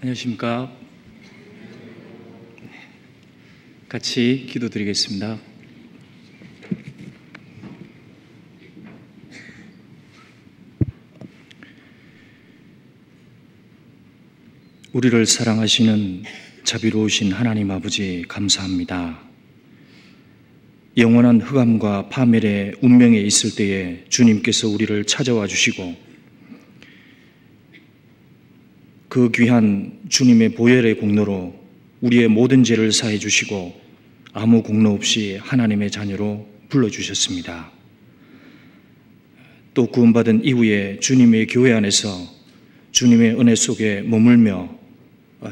안녕하십니까. 같이 기도드리겠습니다. 우리를 사랑하시는 자비로우신 하나님 아버지, 감사합니다. 영원한 흑암과 파멸의 운명에 있을 때에 주님께서 우리를 찾아와 주시고 그 귀한 주님의 보혈의 공로로 우리의 모든 죄를 사해 주시고 아무 공로 없이 하나님의 자녀로 불러주셨습니다. 또 구원받은 이후에 주님의 교회 안에서 주님의 은혜 속에 머물며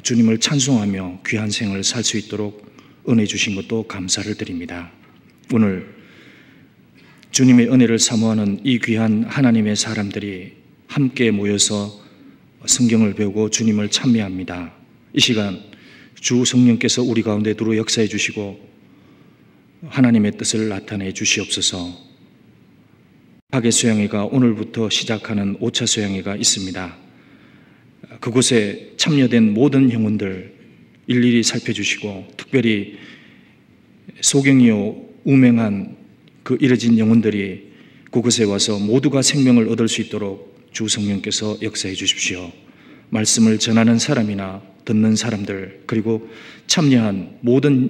주님을 찬송하며 귀한 생을 살 수 있도록 은혜 주신 것도 감사를 드립니다. 오늘 주님의 은혜를 사모하는 이 귀한 하나님의 사람들이 함께 모여서 성경을 배우고 주님을 찬미합니다. 이 시간 주 성령께서 우리 가운데 두루 역사해 주시고 하나님의 뜻을 나타내 주시옵소서. 학예 수양회가 오늘부터 시작하는 5차 수양회가 있습니다. 그곳에 참여된 모든 영혼들 일일이 살펴주시고 특별히 소경이요 우맹한 그 이뤄진 영혼들이 그곳에 와서 모두가 생명을 얻을 수 있도록 주 성령께서 역사해 주십시오. 말씀을 전하는 사람이나 듣는 사람들 그리고 참여한 모든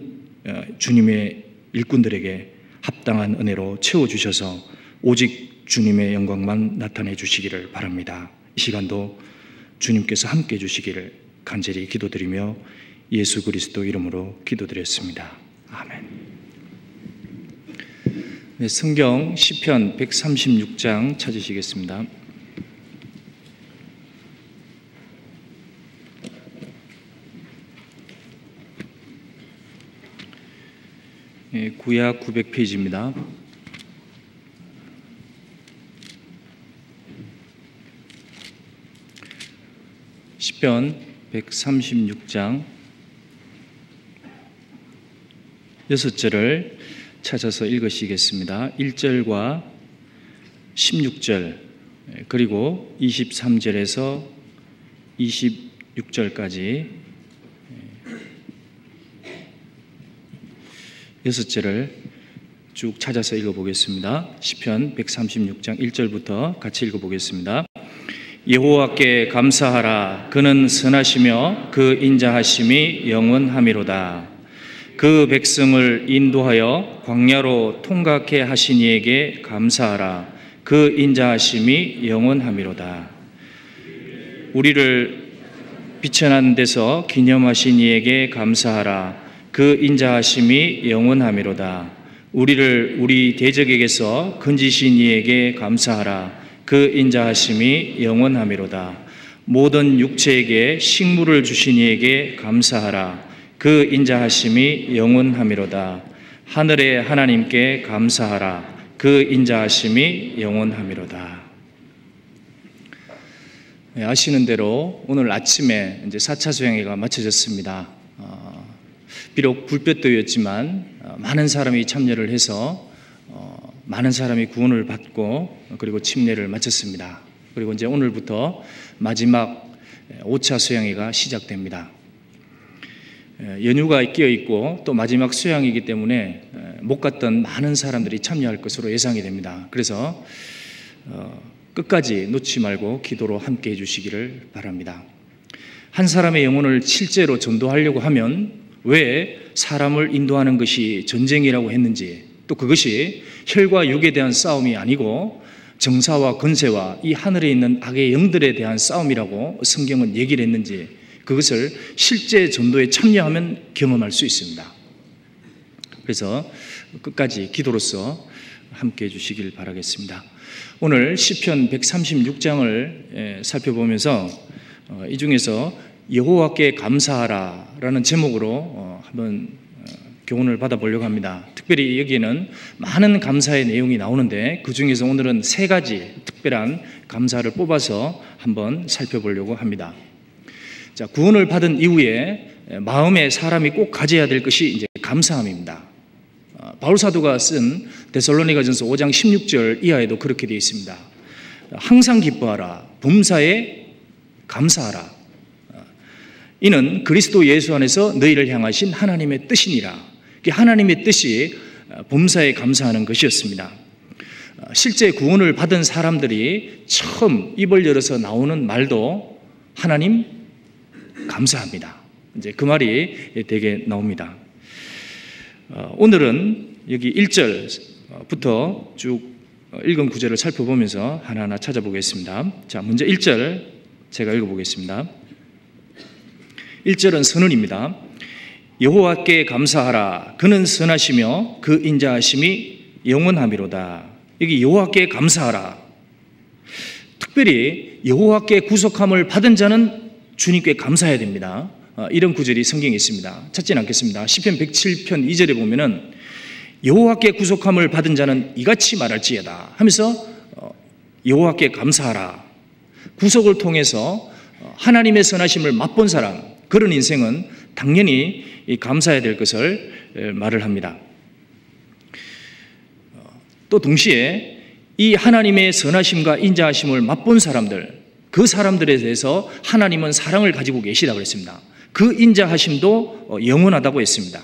주님의 일꾼들에게 합당한 은혜로 채워주셔서 오직 주님의 영광만 나타내 주시기를 바랍니다. 이 시간도 주님께서 함께 해주시기를 간절히 기도드리며 예수 그리스도 이름으로 기도드렸습니다. 아멘. 네, 성경 시편 136장 찾으시겠습니다. 네, 구약 900페이지입니다. 시편 136장 6절을 찾아서 읽으시겠습니다. 1절과 16절 그리고 23절에서 26절까지 6절을 쭉 찾아서 읽어보겠습니다. 시편 136장 1절부터 같이 읽어보겠습니다. 여호와께 감사하라. 그는 선하시며 그 인자하심이 영원하미로다. 그 백성을 인도하여 광야로 통각해 하신 이에게 감사하라. 그 인자하심이 영원하미로다. 우리를 비천한 데서 기념하신 이에게 감사하라. 그 인자하심이 영원하미로다. 우리를 우리 대적에게서 건지신 이에게 감사하라. 그 인자하심이 영원하미로다. 모든 육체에게 식물을 주신 이에게 감사하라. 그 인자하심이 영원하미로다. 하늘의 하나님께 감사하라. 그 인자하심이 영원하미로다. 네, 아시는 대로 오늘 아침에 이제 4차 수양회가 마쳐졌습니다. 비록 불볕더위였지만 많은 사람이 참여를 해서 많은 사람이 구원을 받고 그리고 침례를 마쳤습니다. 그리고 이제 오늘부터 마지막 5차 수양회가 시작됩니다. 연휴가 끼어 있고 또 마지막 수양이기 때문에 못 갔던 많은 사람들이 참여할 것으로 예상이 됩니다. 그래서 끝까지 놓지 말고 기도로 함께 해주시기를 바랍니다. 한 사람의 영혼을 실제로 전도하려고 하면 왜 사람을 인도하는 것이 전쟁이라고 했는지, 또 그것이 혈과 육에 대한 싸움이 아니고 정사와 권세와 이 하늘에 있는 악의 영들에 대한 싸움이라고 성경은 얘기를 했는지, 그것을 실제 전도에 참여하면 경험할 수 있습니다. 그래서 끝까지 기도로서 함께 해주시길 바라겠습니다. 오늘 시편 136장을 살펴보면서 이 중에서 여호와께 감사하라 라는 제목으로 한번 교훈을 받아보려고 합니다. 특별히 여기에는 많은 감사의 내용이 나오는데 그 중에서 오늘은 3가지 특별한 감사를 뽑아서 한번 살펴보려고 합니다. 자, 구원을 받은 이후에 마음에 사람이 꼭 가져야 될 것이 이제 감사함입니다. 바울 사도가 쓴 데살로니가전서 5장 16절 이하에도 그렇게 되어 있습니다. 항상 기뻐하라. 범사에 감사하라. 이는 그리스도 예수 안에서 너희를 향하신 하나님의 뜻이니라. 하나님의 뜻이 범사에 감사하는 것이었습니다. 실제 구원을 받은 사람들이 처음 입을 열어서 나오는 말도 하나님 감사합니다. 이제 그 말이 되게 나옵니다. 오늘은 여기 1절부터 쭉 읽은 구절을 살펴보면서 하나하나 찾아보겠습니다. 자, 먼저 1절 제가 읽어보겠습니다. 1절은 선언입니다. 여호와께 감사하라. 그는 선하시며 그 인자하심이 영원하미로다. 여기 여호와께 감사하라. 특별히 여호와께 구속함을 받은 자는 주님께 감사해야 됩니다. 이런 구절이 성경에 있습니다. 찾지는 않겠습니다. 시편 107편 2절에 보면은 여호와께 구속함을 받은 자는 이같이 말할지어다 하면서 여호와께 감사하라. 구속을 통해서 하나님의 선하심을 맛본 사람, 그런 인생은 당연히 감사해야 될 것을 말을 합니다. 또 동시에 이 하나님의 선하심과 인자하심을 맛본 사람들, 그 사람들에 대해서 하나님은 사랑을 가지고 계시다고 했습니다. 그 인자하심도 영원하다고 했습니다.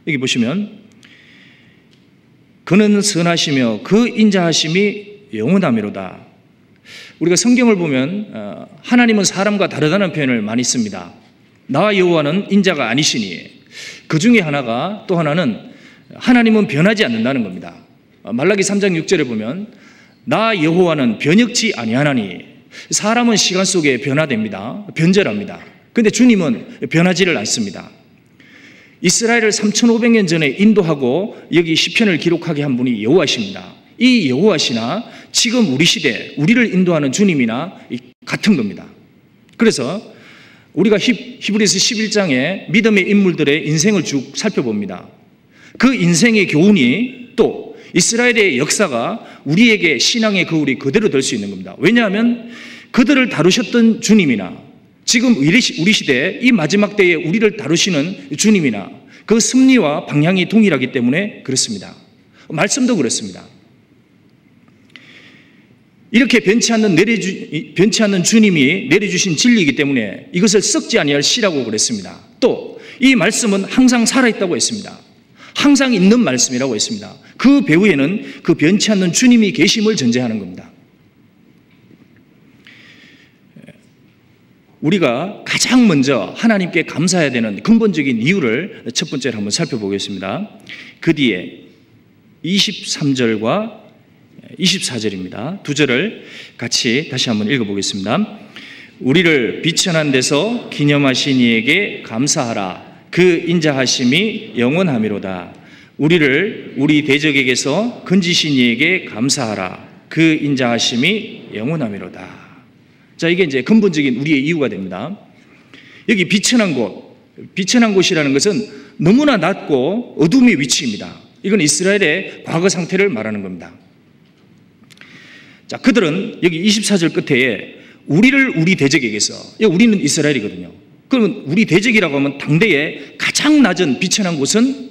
여기 보시면 그는 선하시며 그 인자하심이 영원하미로다. 우리가 성경을 보면 하나님은 사람과 다르다는 표현을 많이 씁니다. 나 여호와는 인자가 아니시니, 그 중에 하나가 또 하나는 하나님은 변하지 않는다는 겁니다. 말라기 3장 6절에 보면 나 여호와는 변혁지 아니하나니, 사람은 시간 속에 변화됩니다. 변절합니다. 그런데 주님은 변하지를 않습니다. 이스라엘을 3,500년 전에 인도하고 여기 시편을 기록하게 한 분이 여호와십니다. 이 여호와시나 지금 우리 시대 우리를 인도하는 주님이나 같은 겁니다. 그래서 우리가 히브리서 11장에 믿음의 인물들의 인생을 쭉 살펴봅니다. 그 인생의 교훈이 또 이스라엘의 역사가 우리에게 신앙의 거울이 그대로 될 수 있는 겁니다. 왜냐하면 그들을 다루셨던 주님이나 지금 우리 시대에 이 마지막 때에 우리를 다루시는 주님이나 그 섭리와 방향이 동일하기 때문에 그렇습니다. 말씀도 그렇습니다. 이렇게 변치 않는 주님이 내려주신 진리이기 때문에 이것을 썩지 아니할 씨라고 그랬습니다. 또 이 말씀은 항상 살아있다고 했습니다. 항상 있는 말씀이라고 했습니다. 그 배후에는 그 변치 않는 주님이 계심을 전제하는 겁니다. 우리가 가장 먼저 하나님께 감사해야 되는 근본적인 이유를 첫 번째로 한번 살펴보겠습니다. 그 뒤에 23절과 24절입니다. 두 절을 같이 다시 한번 읽어보겠습니다. 우리를 비천한 데서 기념하신 이에게 감사하라. 그 인자하심이 영원하미로다. 우리를 우리 대적에게서 건지신 이에게 감사하라. 그 인자하심이 영원하미로다. 자, 이게 이제 근본적인 우리의 이유가 됩니다. 여기 비천한 곳이라는 것은 너무나 낮고 어둠의 위치입니다. 이건 이스라엘의 과거 상태를 말하는 겁니다. 자, 그들은 여기 24절 끝에 우리를 우리 대적에게서, 우리는 이스라엘이거든요. 그러면 우리 대적이라고 하면 당대의 가장 낮은 비천한 곳은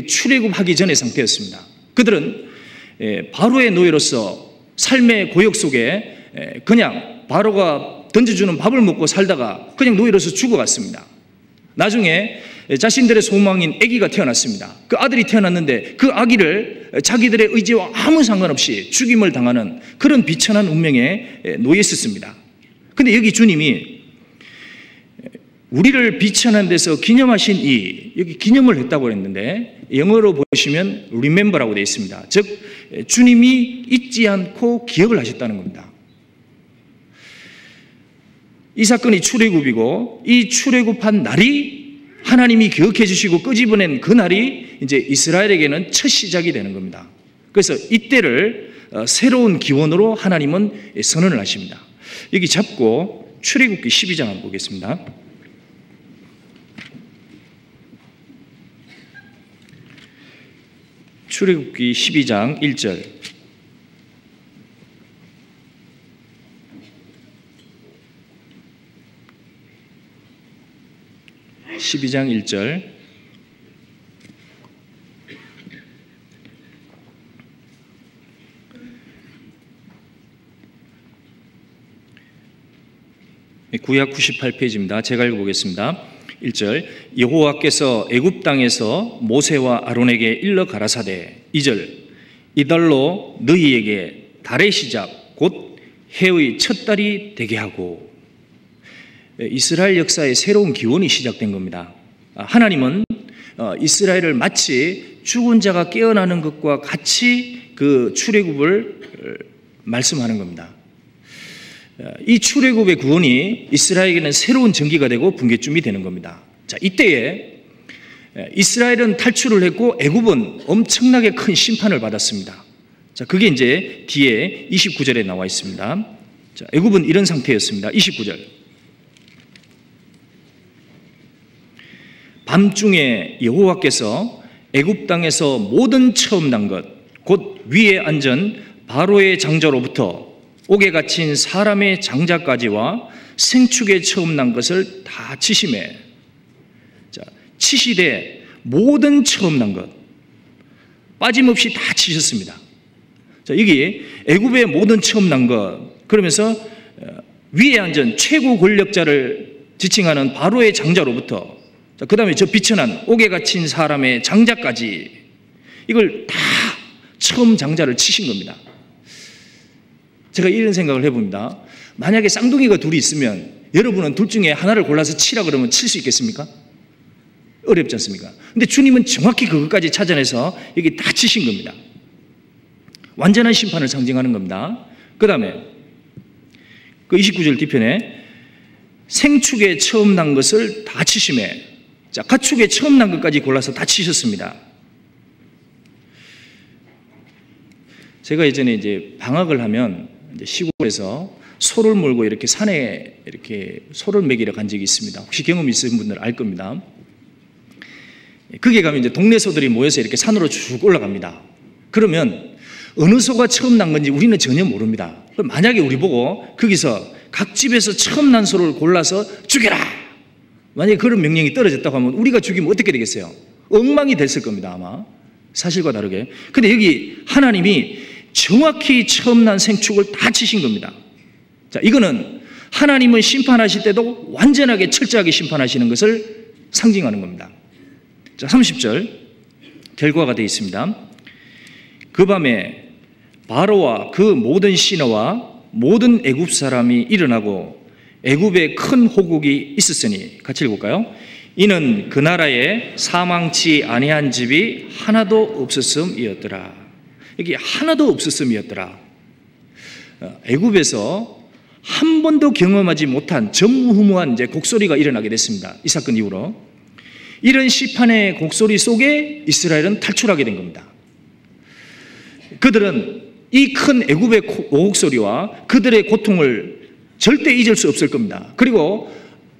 출애굽하기 전의 상태였습니다. 그들은 바로의 노예로서 삶의 고역 속에 그냥 바로가 던져주는 밥을 먹고 살다가 그냥 노예로서 죽어갔습니다. 나중에 자신들의 소망인 아기가 태어났습니다. 그 아들이 태어났는데 그 아기를 자기들의 의지와 아무 상관없이 죽임을 당하는 그런 비천한 운명에 놓였었습니다. 그런데 여기 주님이 우리를 비천한 데서 기념하신 여기 기념을 했다고 했는데 영어로 보시면 remember라고 되어 있습니다. 즉 주님이 잊지 않고 기억을 하셨다는 겁니다. 이 사건이 출애굽이고 이 출애굽한 날이 하나님이 기억해 주시고 끄집어낸 그 날이 이제 이스라엘에게는 첫 시작이 되는 겁니다. 그래서 이때를 새로운 기원으로 하나님은 선언을 하십니다. 여기 잡고 출애굽기 12장 한번 보겠습니다. 출애굽기 12장 1절. (12장 1절) 구약 98페이지입니다. 제가 읽어보겠습니다. 1절, 여호와께서 애굽 땅에서 모세와 아론에게 일러 가라사대 2절, 이달로 너희에게 달의 시작 곧 해의 첫 달이 되게 하고. 이스라엘 역사의 새로운 기원이 시작된 겁니다. 하나님은 이스라엘을 마치 죽은 자가 깨어나는 것과 같이 그 출애굽을 말씀하는 겁니다. 이 출애굽의 구원이 이스라엘에게는 새로운 전기가 되고 분기점이 되는 겁니다. 자, 이때에 이스라엘은 탈출을 했고 애굽은 엄청나게 큰 심판을 받았습니다. 자, 그게 이제 뒤에 29절에 나와 있습니다. 자, 애굽은 이런 상태였습니다. 29절. 밤중에 여호와께서 애굽 땅에서 모든 처음 난 것 곧 위에 앉은 바로의 장자로부터 옥에 갇힌 사람의 장자까지와 생축에 처음 난 것을 다 치심해. 자, 치시되 모든 처음 난 것 빠짐없이 다 치셨습니다. 자, 여기 애굽의 모든 처음 난 것 그러면서 위에 앉은 최고 권력자를 지칭하는 바로의 장자로부터 그 다음에 저 비천한 옥에 갇힌 사람의 장자까지 이걸 다 처음 장자를 치신 겁니다. 제가 이런 생각을 해봅니다. 만약에 쌍둥이가 둘이 있으면 여러분은 둘 중에 하나를 골라서 치라 그러면 칠 수 있겠습니까? 어렵지 않습니까? 근데 주님은 정확히 그것까지 찾아내서 여기 다 치신 겁니다. 완전한 심판을 상징하는 겁니다. 그 다음에 그 29절 뒤편에 생축에 처음 난 것을 다 치심해. 자, 가축에 처음 난 것까지 골라서 다 치셨습니다. 제가 예전에 이제 방학을 하면 이제 시골에서 소를 몰고 이렇게 산에 이렇게 소를 먹이러 간 적이 있습니다. 혹시 경험 있으신 분들 알 겁니다. 거기에 가면 이제 동네 소들이 모여서 이렇게 산으로 쭉 올라갑니다. 그러면 어느 소가 처음 난 건지 우리는 전혀 모릅니다. 만약에 우리 보고 거기서 각 집에서 처음 난 소를 골라서 죽여라! 만약에 그런 명령이 떨어졌다고 하면 우리가 죽이면 어떻게 되겠어요? 엉망이 됐을 겁니다, 아마. 사실과 다르게. 근데 여기 하나님이 정확히 처음 난 생축을 다 치신 겁니다. 자, 이거는 하나님은 심판하실 때도 완전하게 철저하게 심판하시는 것을 상징하는 겁니다. 자, 30절 결과가 되어 있습니다. 그 밤에 바로와 그 모든 신하와 모든 애굽 사람이 일어나고 애굽에 큰 호국이 있었으니, 같이 읽을까요? 이는 그 나라에 사망치 아니한 집이 하나도 없었음이었더라. 여기 하나도 없었음이었더라. 애굽에서 한 번도 경험하지 못한 전무후무한 이제 곡소리가 일어나게 됐습니다. 이 사건 이후로. 이런 시판의 곡소리 속에 이스라엘은 탈출하게 된 겁니다. 그들은 이 큰 애굽의 오곡소리와 그들의 고통을 절대 잊을 수 없을 겁니다. 그리고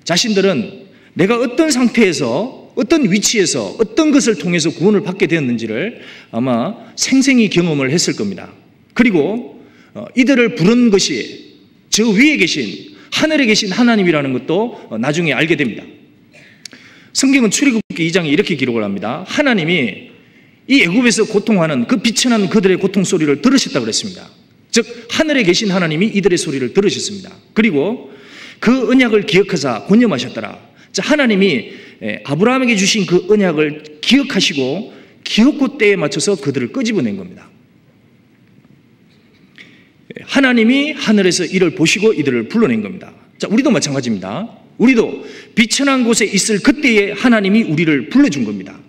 자신들은 내가 어떤 상태에서 어떤 위치에서 어떤 것을 통해서 구원을 받게 되었는지를 아마 생생히 경험을 했을 겁니다. 그리고 이들을 부른 것이 저 위에 계신 하늘에 계신 하나님이라는 것도 나중에 알게 됩니다. 성경은 출애굽기 2장에 이렇게 기록을 합니다. 하나님이 이 애굽에서 고통하는 그 비천한 그들의 고통 소리를 들으셨다고 그랬습니다. 즉 하늘에 계신 하나님이 이들의 소리를 들으셨습니다. 그리고 그 언약을 기억하사 권념하셨더라. 자, 하나님이 아브라함에게 주신 그 언약을 기억하시고 기억고 때에 맞춰서 그들을 끄집어낸 겁니다. 하나님이 하늘에서 이를 보시고 이들을 불러낸 겁니다. 자, 우리도 마찬가지입니다. 우리도 비천한 곳에 있을 그때에 하나님이 우리를 불러준 겁니다.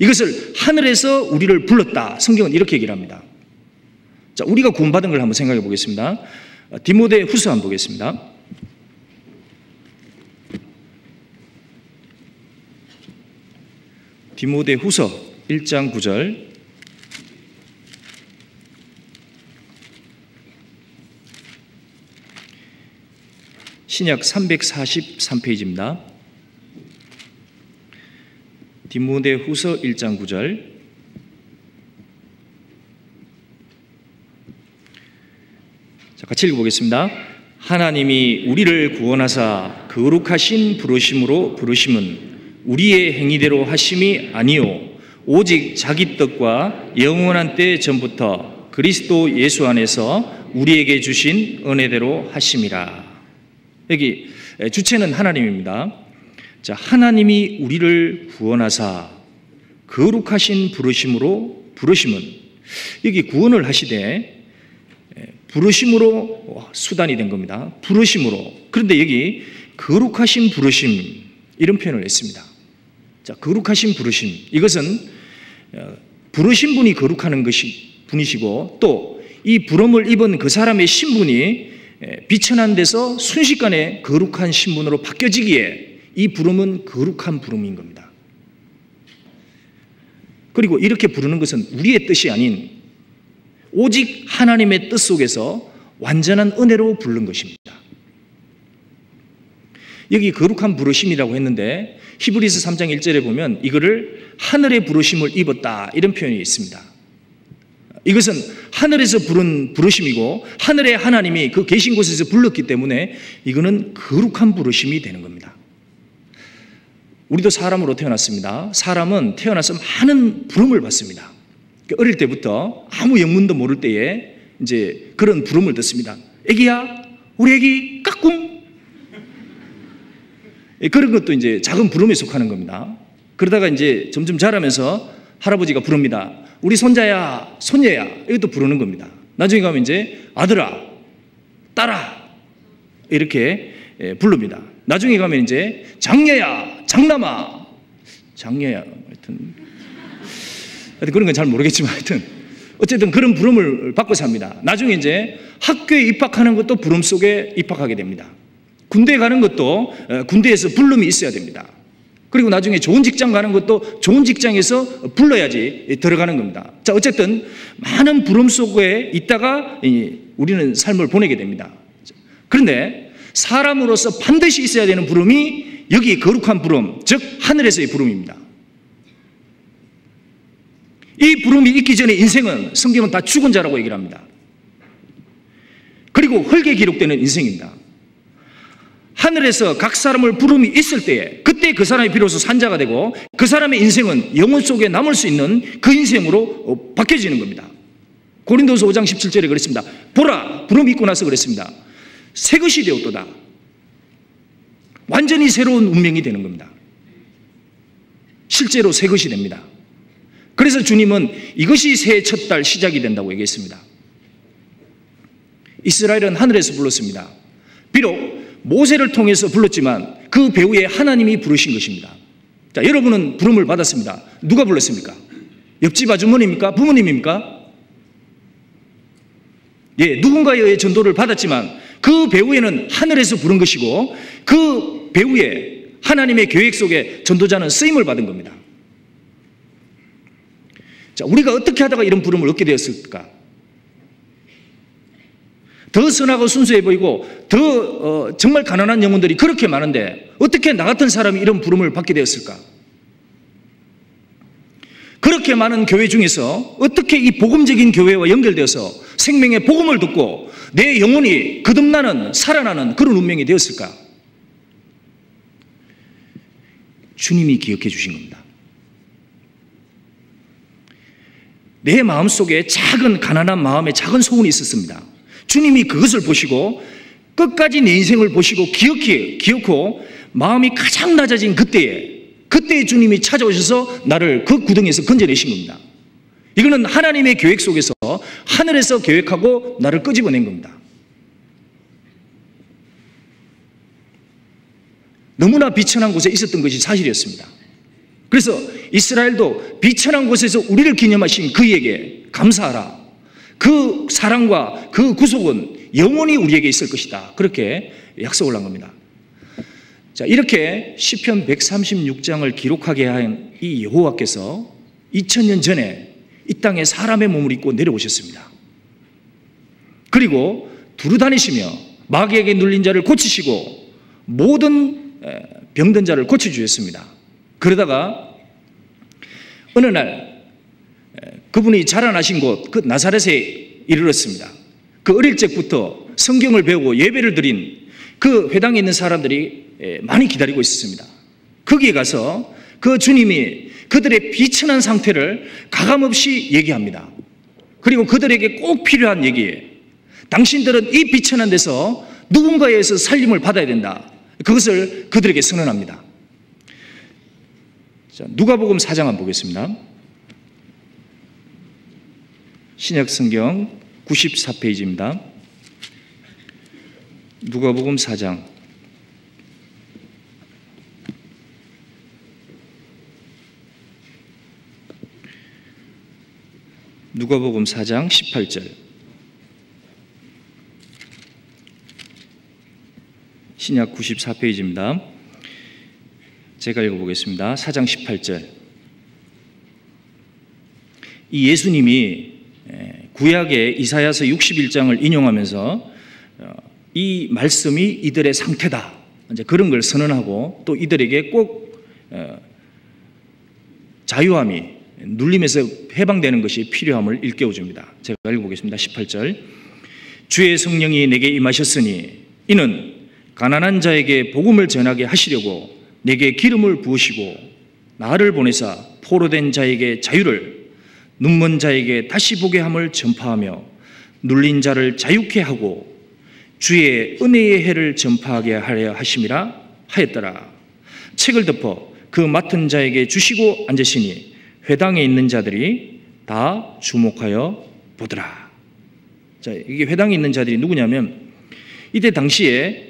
이것을 하늘에서 우리를 불렀다. 성경은 이렇게 얘기를 합니다. 자, 우리가 구원받은 걸 한번 생각해 보겠습니다. 디모데 후서 한번 보겠습니다. 디모데 후서 1장 9절. 신약 343페이지입니다. 디모데 후서 1장 9절. 자, 같이 읽어보겠습니다. 하나님이 우리를 구원하사 거룩하신 부르심으로 부르심은 우리의 행위대로 하심이 아니요 오직 자기 뜻과 영원한 때 전부터 그리스도 예수 안에서 우리에게 주신 은혜대로 하심이라. 여기 주체는 하나님입니다. 자, 하나님이 우리를 구원하사 거룩하신 부르심은 여기 구원을 하시되 부르심으로 수단이 된 겁니다. 부르심으로. 그런데 여기 거룩하신 부르심 이런 표현을 했습니다. 자, 거룩하신 부르심. 이것은 부르신 분이 거룩한 분이시고 또 이 부름을 입은 그 사람의 신분이 비천한 데서 순식간에 거룩한 신분으로 바뀌어지기에 이 부름은 거룩한 부름인 겁니다. 그리고 이렇게 부르는 것은 우리의 뜻이 아닌 오직 하나님의 뜻 속에서 완전한 은혜로 부른 것입니다. 여기 거룩한 부르심이라고 했는데 히브리서 3장 1절에 보면 이거를 하늘의 부르심을 입었다 이런 표현이 있습니다. 이것은 하늘에서 부른 부르심이고 하늘의 하나님이 그 계신 곳에서 불렀기 때문에 이거는 거룩한 부르심이 되는 겁니다. 우리도 사람으로 태어났습니다. 사람은 태어나서 많은 부름을 받습니다. 어릴 때부터 아무 영문도 모를 때에 이제 그런 부름을 듣습니다. 애기야, 우리 애기 까꿍. 그런 것도 이제 작은 부름에 속하는 겁니다. 그러다가 이제 점점 자라면서 할아버지가 부릅니다. 우리 손자야, 손녀야, 이것도 부르는 겁니다. 나중에 가면 이제 아들아, 딸아 이렇게 부릅니다. 나중에 가면 이제 장녀야, 장남아, 장녀야, 하여튼 그런 건 잘 모르겠지만 하여튼 어쨌든 그런 부름을 받고 삽니다. 나중에 이제 학교에 입학하는 것도 부름 속에 입학하게 됩니다. 군대에 가는 것도 군대에서 부름이 있어야 됩니다. 그리고 나중에 좋은 직장 가는 것도 좋은 직장에서 불러야지 들어가는 겁니다. 자, 어쨌든 많은 부름 속에 있다가 우리는 삶을 보내게 됩니다. 그런데 사람으로서 반드시 있어야 되는 부름이 여기 거룩한 부름, 즉 하늘에서의 부름입니다. 이 부름이 있기 전에 인생은 성경은 다 죽은 자라고 얘기를 합니다. 그리고 흙에 기록되는 인생입니다. 하늘에서 각 사람을 부름이 있을 때에 그때 그 사람이 비로소 산자가 되고 그 사람의 인생은 영혼 속에 남을 수 있는 그 인생으로 바뀌어지는 겁니다. 고린도서 5장 17절에 그랬습니다. 보라, 부름이 있고 나서 그랬습니다. 새 것이 되었도다. 완전히 새로운 운명이 되는 겁니다. 실제로 새 것이 됩니다. 그래서 주님은 이것이 새해 첫 달 시작이 된다고 얘기했습니다. 이스라엘은 하늘에서 불렀습니다. 비록 모세를 통해서 불렀지만 그 배후에 하나님이 부르신 것입니다. 자, 여러분은 부름을 받았습니다. 누가 불렀습니까? 옆집 아주머니입니까? 부모님입니까? 예, 누군가에 의해 전도를 받았지만 그 배후에는 하늘에서 부른 것이고 그 배후에 하나님의 계획 속에 전도자는 쓰임을 받은 겁니다. 자, 우리가 어떻게 하다가 이런 부름을 얻게 되었을까? 더 선하고 순수해 보이고 더 정말 가난한 영혼들이 그렇게 많은데 어떻게 나 같은 사람이 이런 부름을 받게 되었을까? 그렇게 많은 교회 중에서 어떻게 이 복음적인 교회와 연결되어서 생명의 복음을 듣고 내 영혼이 거듭나는 살아나는 그런 운명이 되었을까? 주님이 기억해 주신 겁니다. 내 마음속에 작은 가난한 마음에 작은 소원이 있었습니다. 주님이 그것을 보시고 끝까지 내 인생을 보시고 기억고 마음이 가장 낮아진 그때에 주님이 찾아오셔서 나를 그 구덩이에서 건져내신 겁니다. 이거는 하나님의 계획 속에서 하늘에서 계획하고 나를 끄집어낸 겁니다. 너무나 비천한 곳에 있었던 것이 사실이었습니다. 그래서 이스라엘도 비천한 곳에서 우리를 기념하신 그에게 감사하라. 그 사랑과 그 구속은 영원히 우리에게 있을 것이다. 그렇게 약속을 한 겁니다. 자, 이렇게 시편 136장을 기록하게 한 이 여호와께서 2000년 전에 이 땅에 사람의 몸을 입고 내려오셨습니다. 그리고 두루다니시며 마귀에게 눌린 자를 고치시고 모든 병든 자를 고쳐주셨습니다. 그러다가 어느 날 그분이 자라나신 곳 그 나사렛에 이르렀습니다. 그 어릴 적부터 성경을 배우고 예배를 드린 그 회당에 있는 사람들이 많이 기다리고 있었습니다. 거기에 가서 그 주님이 그들의 비천한 상태를 가감없이 얘기합니다. 그리고 그들에게 꼭 필요한 얘기에 당신들은 이 비천한 데서 누군가에 의해서 살림을 받아야 된다. 그것을 그들에게 선언합니다. 자, 누가복음 4장 한번 보겠습니다. 신약성경 94페이지입니다. 누가복음 4장. 누가복음 4장 18절. 신약 94페이지입니다. 제가 읽어보겠습니다. 4장 18절. 이 예수님이 구약의 이사야서 61장을 인용하면서 이 말씀이 이들의 상태다, 이제 그런 걸 선언하고 또 이들에게 꼭 자유함이 눌림에서 해방되는 것이 필요함을 일깨워줍니다. 제가 읽어보겠습니다. 18절. 주의 성령이 내게 임하셨으니 이는 가난한 자에게 복음을 전하게 하시려고 내게 기름을 부으시고 나를 보내사 포로된 자에게 자유를, 눈먼 자에게 다시 보게 함을 전파하며 눌린 자를 자유케 하고 주의 은혜의 해를 전파하게 하려 하심이라 하였더라. 책을 덮어 그 맡은 자에게 주시고 앉으시니 회당에 있는 자들이 다 주목하여 보더라. 자, 이게 회당에 있는 자들이 누구냐면 이때 당시에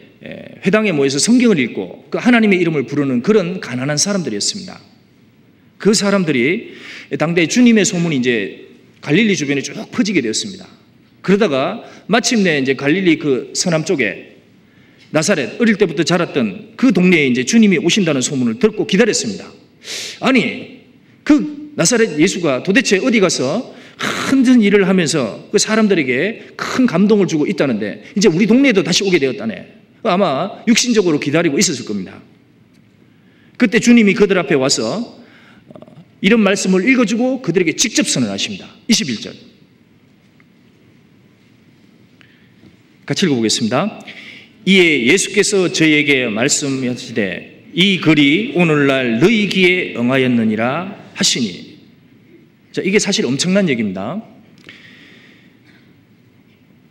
회당에 모여서 성경을 읽고 그 하나님의 이름을 부르는 그런 가난한 사람들이었습니다. 그 사람들이 당대 주님의 소문이 이제 갈릴리 주변에 쭉 퍼지게 되었습니다. 그러다가 마침내 이제 갈릴리 그 서남 쪽에 나사렛, 어릴 때부터 자랐던 그 동네에 이제 주님이 오신다는 소문을 듣고 기다렸습니다. 아니, 그 나사렛 예수가 도대체 어디 가서 큰 일을 하면서 그 사람들에게 큰 감동을 주고 있다는데 이제 우리 동네에도 다시 오게 되었다네. 아마 육신적으로 기다리고 있었을 겁니다. 그때 주님이 그들 앞에 와서 이런 말씀을 읽어주고 그들에게 직접 선언하십니다. 21절. 같이 읽어보겠습니다. 이에 예수께서 저희에게 말씀하시되 이 글이 오늘날 너희 귀에 응하였느니라 하시니. 자, 이게 사실 엄청난 얘기입니다.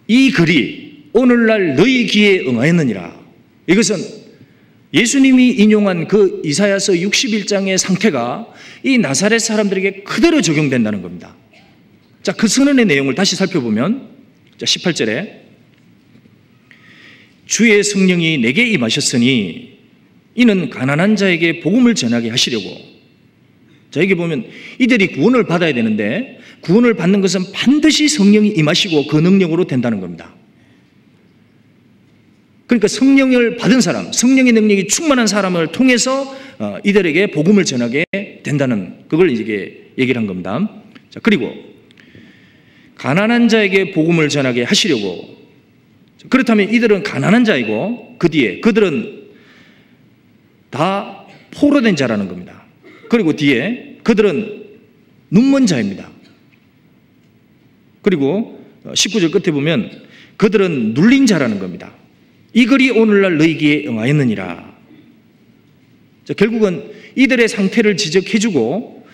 이 글이 오늘날 너희 귀에 응하였느니라. 이것은 예수님이 인용한 그 이사야서 61장의 상태가 이 나사렛 사람들에게 그대로 적용된다는 겁니다. 자, 그 선언의 내용을 다시 살펴보면, 자, 18절에 주의 성령이 내게 임하셨으니 이는 가난한 자에게 복음을 전하게 하시려고. 자, 여기 보면 이들이 구원을 받아야 되는데 구원을 받는 것은 반드시 성령이 임하시고 그 능력으로 된다는 겁니다. 그러니까 성령을 받은 사람, 성령의 능력이 충만한 사람을 통해서 이들에게 복음을 전하게 된다는, 그걸 이제 얘기를 한 겁니다. 자, 그리고 가난한 자에게 복음을 전하게 하시려고. 그렇다면 이들은 가난한 자이고 그 뒤에 그들은 다 포로된 자라는 겁니다. 그리고 뒤에 그들은 눈먼 자입니다. 그리고 19절 끝에 보면 그들은 눌린 자라는 겁니다. 이 글이 오늘날 너희 귀에 응하였느니라. 자, 결국은 이들의 상태를 지적해주고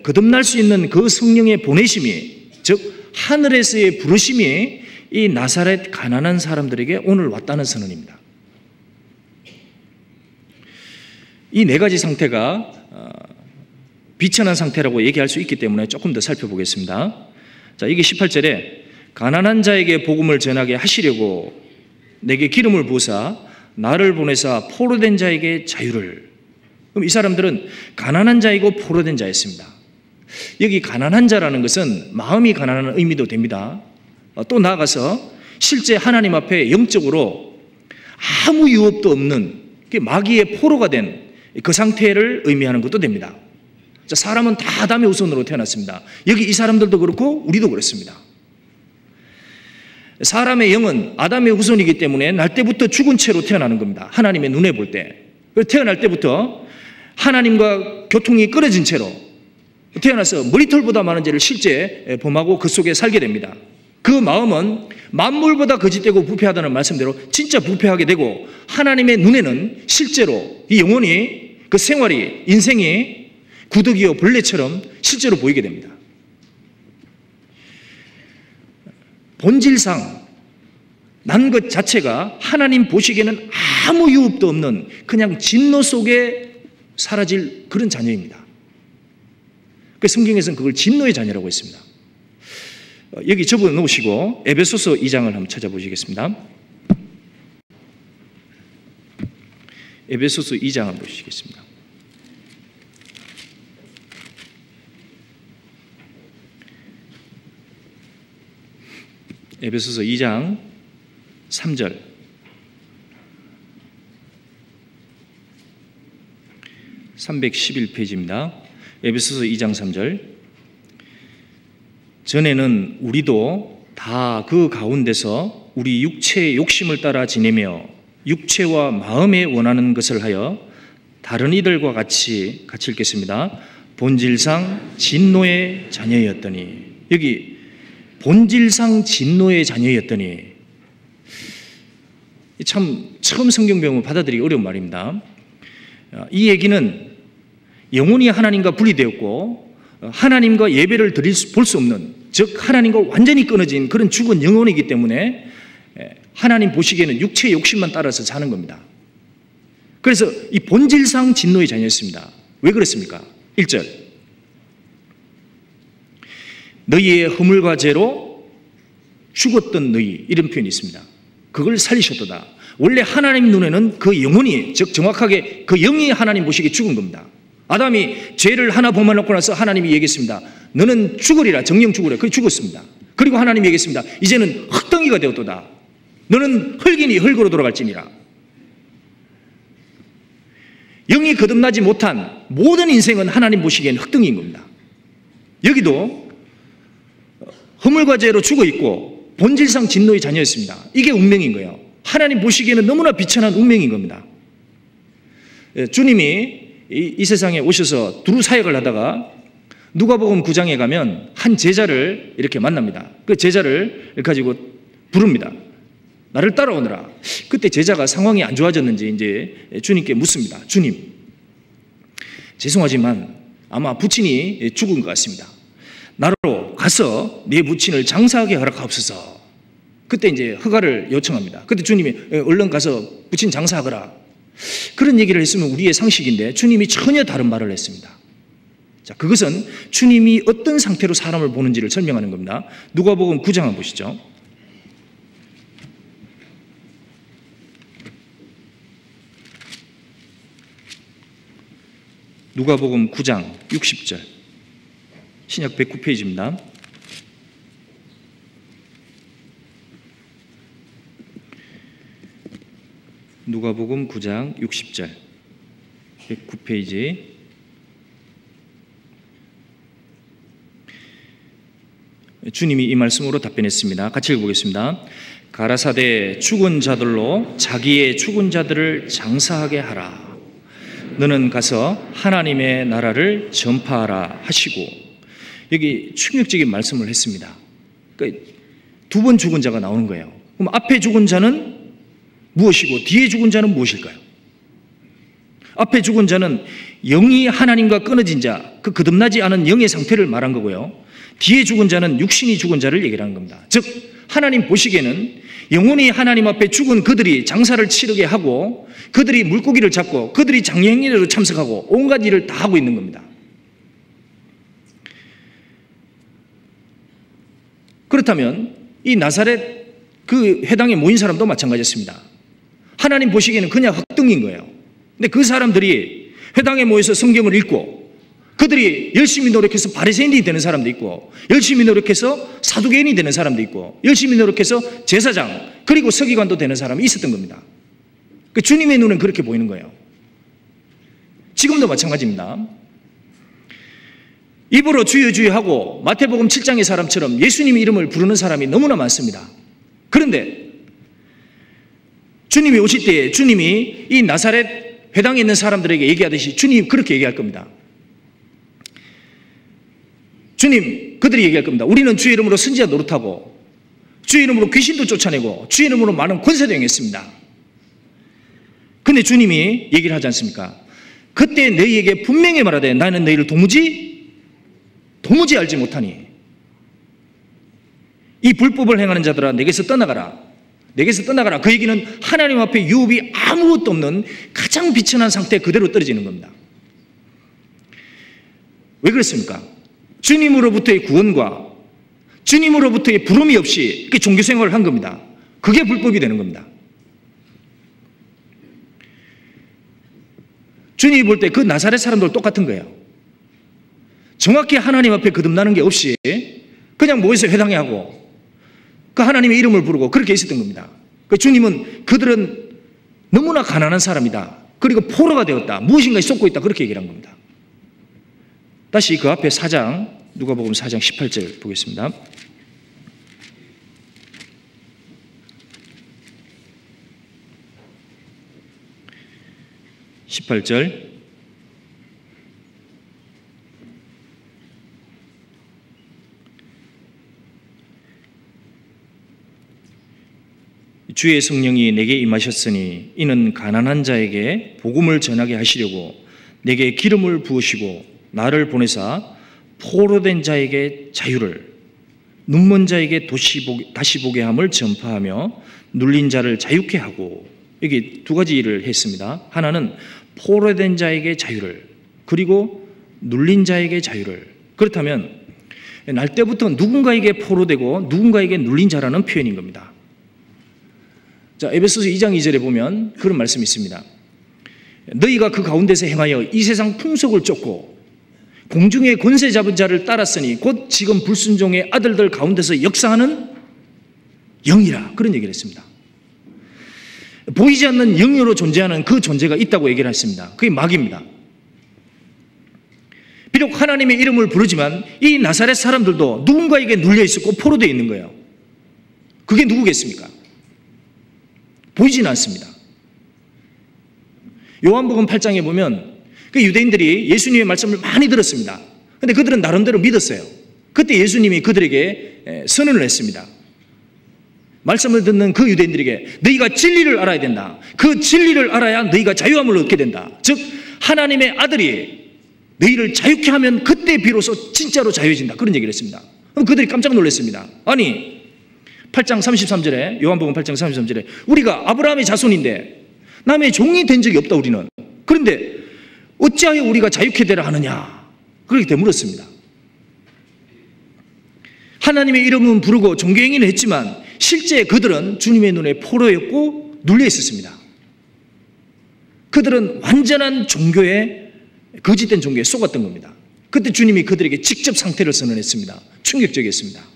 거듭날 수 있는 그 성령의 보내심이, 즉 하늘에서의 부르심이 이 나사렛 가난한 사람들에게 오늘 왔다는 선언입니다. 이 네 가지 상태가 비천한 상태라고 얘기할 수 있기 때문에 조금 더 살펴보겠습니다. 자, 이게 18절에 가난한 자에게 복음을 전하게 하시려고 내게 기름을 부으사 나를 보내사 포로된 자에게 자유를. 그럼 이 사람들은 가난한 자이고 포로된 자였습니다. 여기 가난한 자라는 것은 마음이 가난한 의미도 됩니다. 또 나아가서 실제 하나님 앞에 영적으로 아무 유업도 없는 마귀의 포로가 된 그 상태를 의미하는 것도 됩니다. 자, 사람은 다 아담의 후손으로 태어났습니다. 여기 이 사람들도 그렇고 우리도 그렇습니다. 사람의 영은 아담의 후손이기 때문에 날 때부터 죽은 채로 태어나는 겁니다. 하나님의 눈에 볼 때. 태어날 때부터 하나님과 교통이 끊어진 채로 태어나서 머리털보다 많은 죄를 실제 범하고 그 속에 살게 됩니다. 그 마음은 만물보다 거짓되고 부패하다는 말씀대로 진짜 부패하게 되고 하나님의 눈에는 실제로 이 영혼이, 그 생활이, 인생이 구더기와 벌레처럼 실제로 보이게 됩니다. 본질상 난 것 자체가 하나님 보시기에는 아무 유업도 없는 그냥 진노 속에 사라질 그런 자녀입니다. 그 성경에서는 그걸 진노의 자녀라고 했습니다. 여기 접어 놓으시고 에베소서 2장을 한번 찾아보시겠습니다. 에베소서 2장 한번 보시겠습니다. 에베소서 2장 3절. 311페이지입니다. 에베소서 2장 3절. 전에는 우리도 다 그 가운데서 우리 육체의 욕심을 따라 지내며 육체와 마음에 원하는 것을 하여 다른 이들과 같이 읽겠습니다. 본질상 진노의 자녀였더니, 여기 본질상 진노의 자녀였더니, 참 처음 성경 배우면 받아들이기 어려운 말입니다. 이 얘기는 영혼이 하나님과 분리되었고 하나님과 예배를 볼 수 없는, 즉 하나님과 완전히 끊어진 그런 죽은 영혼이기 때문에 하나님 보시기에는 육체의 욕심만 따라서 사는 겁니다. 그래서 이 본질상 진노의 자녀였습니다. 왜 그랬습니까? 1절. 너희의 허물과 죄로 죽었던 너희, 이런 표현이 있습니다. 그걸 살리셨도다. 원래 하나님 눈에는 그 영혼이, 즉 정확하게 그 영이 하나님 보시기에 죽은 겁니다. 아담이 죄를 하나 범하놓고 나서 하나님이 얘기했습니다. 너는 죽으리라, 정령 죽으리라. 그게 죽었습니다. 그리고 하나님이 얘기했습니다. 이제는 흙덩이가 되었도다. 너는 흙이니 흙으로 돌아갈지니라. 영이 거듭나지 못한 모든 인생은 하나님 보시기엔 흙덩이인 겁니다. 여기도 허물과 죄로 죽어 있고 본질상 진노의 자녀였습니다. 이게 운명인 거예요. 하나님 보시기에는 너무나 비천한 운명인 겁니다. 주님이 이 세상에 오셔서 두루 사역을 하다가 누가복음 9장에 가면 한 제자를 이렇게 만납니다. 그 제자를 가지고 부릅니다. 나를 따라오너라. 그때 제자가 상황이 안 좋아졌는지 이제 주님께 묻습니다. 주님, 죄송하지만 아마 부친이 죽은 것 같습니다. 나로 가서 네 부친을 장사하게 허락하옵소서. 그때 이제 허가를 요청합니다. 그때 주님이 얼른 가서 부친 장사하거라. 그런 얘기를 했으면 우리의 상식인데 주님이 전혀 다른 말을 했습니다. 자, 그것은 주님이 어떤 상태로 사람을 보는지를 설명하는 겁니다. 누가복음 9장 한번 보시죠. 누가복음 9장 60절. 신약 109페이지입니다. 누가복음 9장 60절 109페이지. 주님이 이 말씀으로 답변했습니다. 같이 읽어보겠습니다. 가라사대 죽은 자들로 자기의 죽은 자들을 장사하게 하라. 너는 가서 하나님의 나라를 전파하라 하시고, 여기 충격적인 말씀을 했습니다. 그러니까 두 번 죽은 자가 나오는 거예요. 그럼 앞에 죽은 자는 무엇이고 뒤에 죽은 자는 무엇일까요? 앞에 죽은 자는 영이 하나님과 끊어진 자, 그 거듭나지 않은 영의 상태를 말한 거고요. 뒤에 죽은 자는 육신이 죽은 자를 얘기하는 겁니다. 즉 하나님 보시기에는 영혼이 하나님 앞에 죽은 그들이 장사를 치르게 하고, 그들이 물고기를 잡고, 그들이 장례행위로 참석하고 온갖 일을 다 하고 있는 겁니다. 그렇다면 이 나사렛 그 회당에 모인 사람도 마찬가지였습니다. 하나님 보시기에는 그냥 흙덩이인 거예요. 근데 그 사람들이 회당에 모여서 성경을 읽고, 그들이 열심히 노력해서 바리새인이 되는 사람도 있고, 열심히 노력해서 사두개인이 되는 사람도 있고, 열심히 노력해서 제사장 그리고 서기관도 되는 사람이 있었던 겁니다. 그 주님의 눈은 그렇게 보이는 거예요. 지금도 마찬가지입니다. 입으로 주여 주여 하고 마태복음 7장의 사람처럼 예수님 이름을 부르는 사람이 너무나 많습니다. 그런데 주님이 오실 때 주님이 이 나사렛 회당에 있는 사람들에게 얘기하듯이 주님 그렇게 얘기할 겁니다. 주님, 그들이 얘기할 겁니다. 우리는 주의 이름으로 선지자 노릇하고 주의 이름으로 귀신도 쫓아내고 주의 이름으로 많은 권세도 행했습니다. 근데 주님이 얘기를 하지 않습니까? 그때 너희에게 분명히 말하되 나는 너희를 도무지 알지 못하니 이 불법을 행하는 자들아 내게서 떠나가라. 내게서 떠나가라. 그 얘기는 하나님 앞에 유업이 아무것도 없는 가장 비천한 상태에 그대로 떨어지는 겁니다. 왜 그렇습니까? 주님으로부터의 구원과 주님으로부터의 부름이 없이 종교 생활을 한 겁니다. 그게 불법이 되는 겁니다. 주님이 볼 때 그 나사렛 사람들 똑같은 거예요. 정확히 하나님 앞에 거듭나는 게 없이 그냥 모여서 회당에 하고 그 하나님의 이름을 부르고 그렇게 있었던 겁니다. 그 주님은 그들은 너무나 가난한 사람이다. 그리고 포로가 되었다. 무엇인가에 쏟고 있다. 그렇게 얘기를 한 겁니다. 다시 그 앞에 4장, 누가복음 4장 18절 보겠습니다. 주의 성령이 내게 임하셨으니 이는 가난한 자에게 복음을 전하게 하시려고 내게 기름을 부으시고 나를 보내사 포로된 자에게 자유를, 눈먼 자에게 다시 보게 함을 전파하며 눌린 자를 자유케 하고, 여기 두 가지 일을 했습니다. 하나는 포로된 자에게 자유를, 그리고 눌린 자에게 자유를. 그렇다면 날 때부터 누군가에게 포로되고 누군가에게 눌린 자라는 표현인 겁니다. 자, 에베소서 2장 2절에 보면 그런 말씀이 있습니다. 너희가 그 가운데서 행하여 이 세상 풍속을 쫓고 공중의 권세 잡은 자를 따랐으니 곧 지금 불순종의 아들들 가운데서 역사하는 영이라, 그런 얘기를 했습니다. 보이지 않는 영으로 존재하는 그 존재가 있다고 얘기를 했습니다. 그게 마귀입니다. 비록 하나님의 이름을 부르지만 이 나사렛 사람들도 누군가에게 눌려 있었고 포로되어 있는 거예요. 그게 누구겠습니까? 보이지는 않습니다. 요한복음 8장에 보면 그 유대인들이 예수님의 말씀을 많이 들었습니다. 그런데 그들은 나름대로 믿었어요. 그때 예수님이 그들에게 선언을 했습니다. 말씀을 듣는 그 유대인들에게 너희가 진리를 알아야 된다. 그 진리를 알아야 너희가 자유함을 얻게 된다. 즉 하나님의 아들이 너희를 자유케 하면 그때 비로소 진짜로 자유해진다. 그런 얘기를 했습니다. 그럼 그들이 깜짝 놀랐습니다. 아니 8장 33절에, 요한복음 8장 33절에 우리가 아브라함의 자손인데 남의 종이 된 적이 없다 우리는. 그런데 어찌하여 우리가 자유케 되라 하느냐, 그렇게 되물었습니다. 하나님의 이름은 부르고 종교행위는 했지만 실제 그들은 주님의 눈에 포로였고 눌려 있었습니다. 그들은 완전한 종교에, 거짓된 종교에 속았던 겁니다. 그때 주님이 그들에게 직접 상태를 선언했습니다. 충격적이었습니다.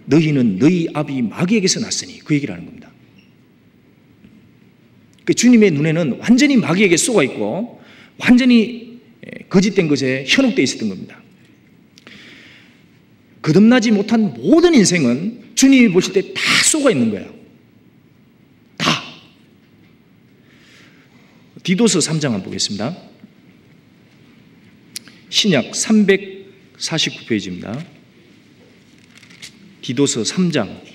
너희는 너희 아비 마귀에게서 났으니, 그 얘기를 하는 겁니다. 그 주님의 눈에는 완전히 마귀에게 속아 있고 완전히 거짓된 것에 현혹되어 있었던 겁니다. 거듭나지 못한 모든 인생은 주님이 보실 때 다 속아 있는 거예요. 다. 디도서 3장 한번 보겠습니다. 신약 349페이지입니다. 디도서 3장.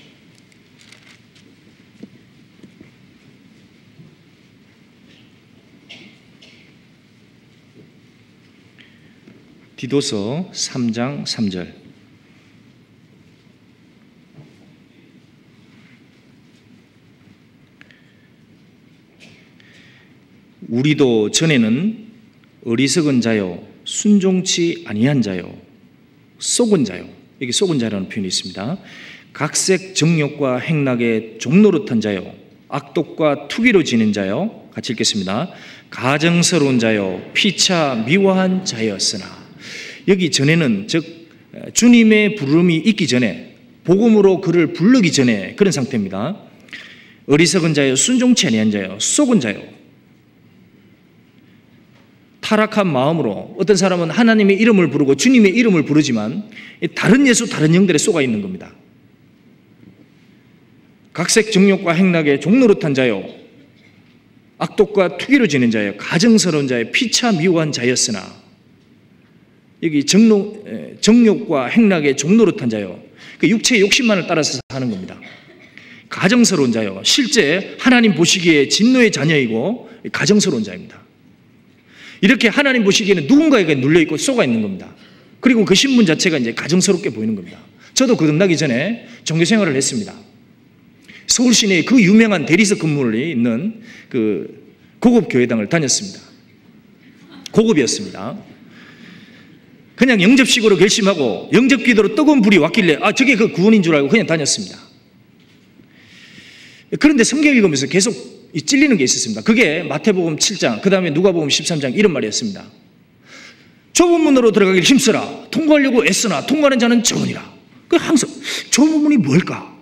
디도서 3장 3절. 우리도 전에는 어리석은 자요, 순종치 아니한 자요, 속은 자요. 여기 속은 자라는 표현이 있습니다. 각색 정욕과 행락에 종노릇한 자요, 악독과 투기로 지는 자요. 같이 읽겠습니다. 가정스러운 자요, 피차 미워한 자였으나. 여기 전에는, 즉 주님의 부름이 있기 전에, 복음으로 그를 부르기 전에 그런 상태입니다. 어리석은 자요, 순종치 아니한 자요, 속은 자요. 타락한 마음으로 어떤 사람은 하나님의 이름을 부르고 주님의 이름을 부르지만 다른 예수, 다른 영들에 속아 있는 겁니다. 각색 정욕과 행락에 종노릇한 자요, 악독과 투기로 지는 자요, 가정스러운 자요, 피차 미워한 자였으나. 여기 정욕과 행락에 종노릇한 자요, 그 육체의 욕심만을 따라서 사는 겁니다. 가정스러운 자요, 실제 하나님 보시기에 진노의 자녀이고 가정스러운 자입니다. 이렇게 하나님 보시기에는 누군가에게 눌려있고 쏘가 있는 겁니다. 그리고 그 신분 자체가 이제 가정스럽게 보이는 겁니다. 저도 거듭나기 전에 종교 생활을 했습니다. 서울 시내에 그 유명한 대리석 건물이 있는 그 고급 교회당을 다녔습니다. 고급이었습니다. 그냥 영접식으로 결심하고 영접 기도로 뜨거운 불이 왔길래 저게 그 구원인 줄 알고 그냥 다녔습니다. 그런데 성경 읽으면서 계속 찔리는 게 있었습니다. 그게 마태복음 7장, 그 다음에 누가복음 13장 이런 말이었습니다. 좁은 문으로 들어가길 힘쓰라. 통과하려고 애쓰나 통과하는 자는 적으니라. 항상 좁은 문이 뭘까?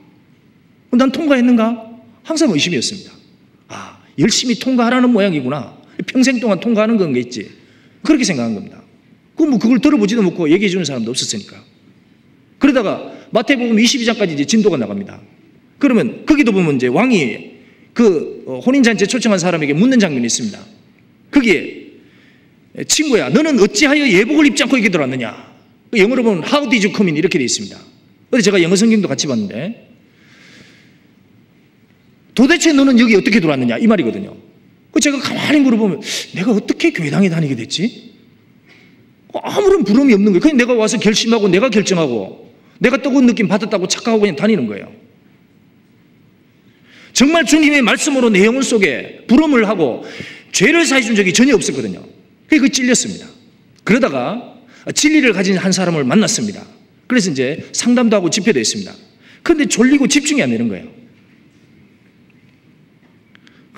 난 통과했는가? 항상 의심이었습니다. 열심히 통과하라는 모양이구나. 평생 동안 통과하는 건 겠지. 그렇게 생각한 겁니다. 그걸 들어보지도 않고 얘기해 주는 사람도 없었으니까. 그러다가 마태복음 22장까지 이제 진도가 나갑니다. 그러면 거기도 보면 이제 왕이 그 혼인잔치에 초청한 사람에게 묻는 장면이 있습니다. 거기에 친구야, 너는 어찌하여 예복을 입지 않고 여기 들어왔느냐? 영어로 보면 How did you come in? 이렇게 되어 있습니다. 어제 제가 영어 성경도 같이 봤는데 도대체 너는 여기 어떻게 들어왔느냐? 이 말이거든요. 제가 가만히 물어보면 내가 어떻게 교회당에 다니게 됐지? 아무런 부러움이 없는 거예요. 그냥 내가 와서 결심하고 내가 결정하고 내가 뜨거운 느낌 받았다고 착각하고 그냥 다니는 거예요. 정말 주님의 말씀으로 내 영혼 속에 부름을 하고 죄를 사해준 적이 전혀 없었거든요. 그래서 찔렸습니다. 그러다가 진리를 가진 한 사람을 만났습니다. 그래서 이제 상담도 하고 집회도 했습니다. 그런데 졸리고 집중이 안 되는 거예요.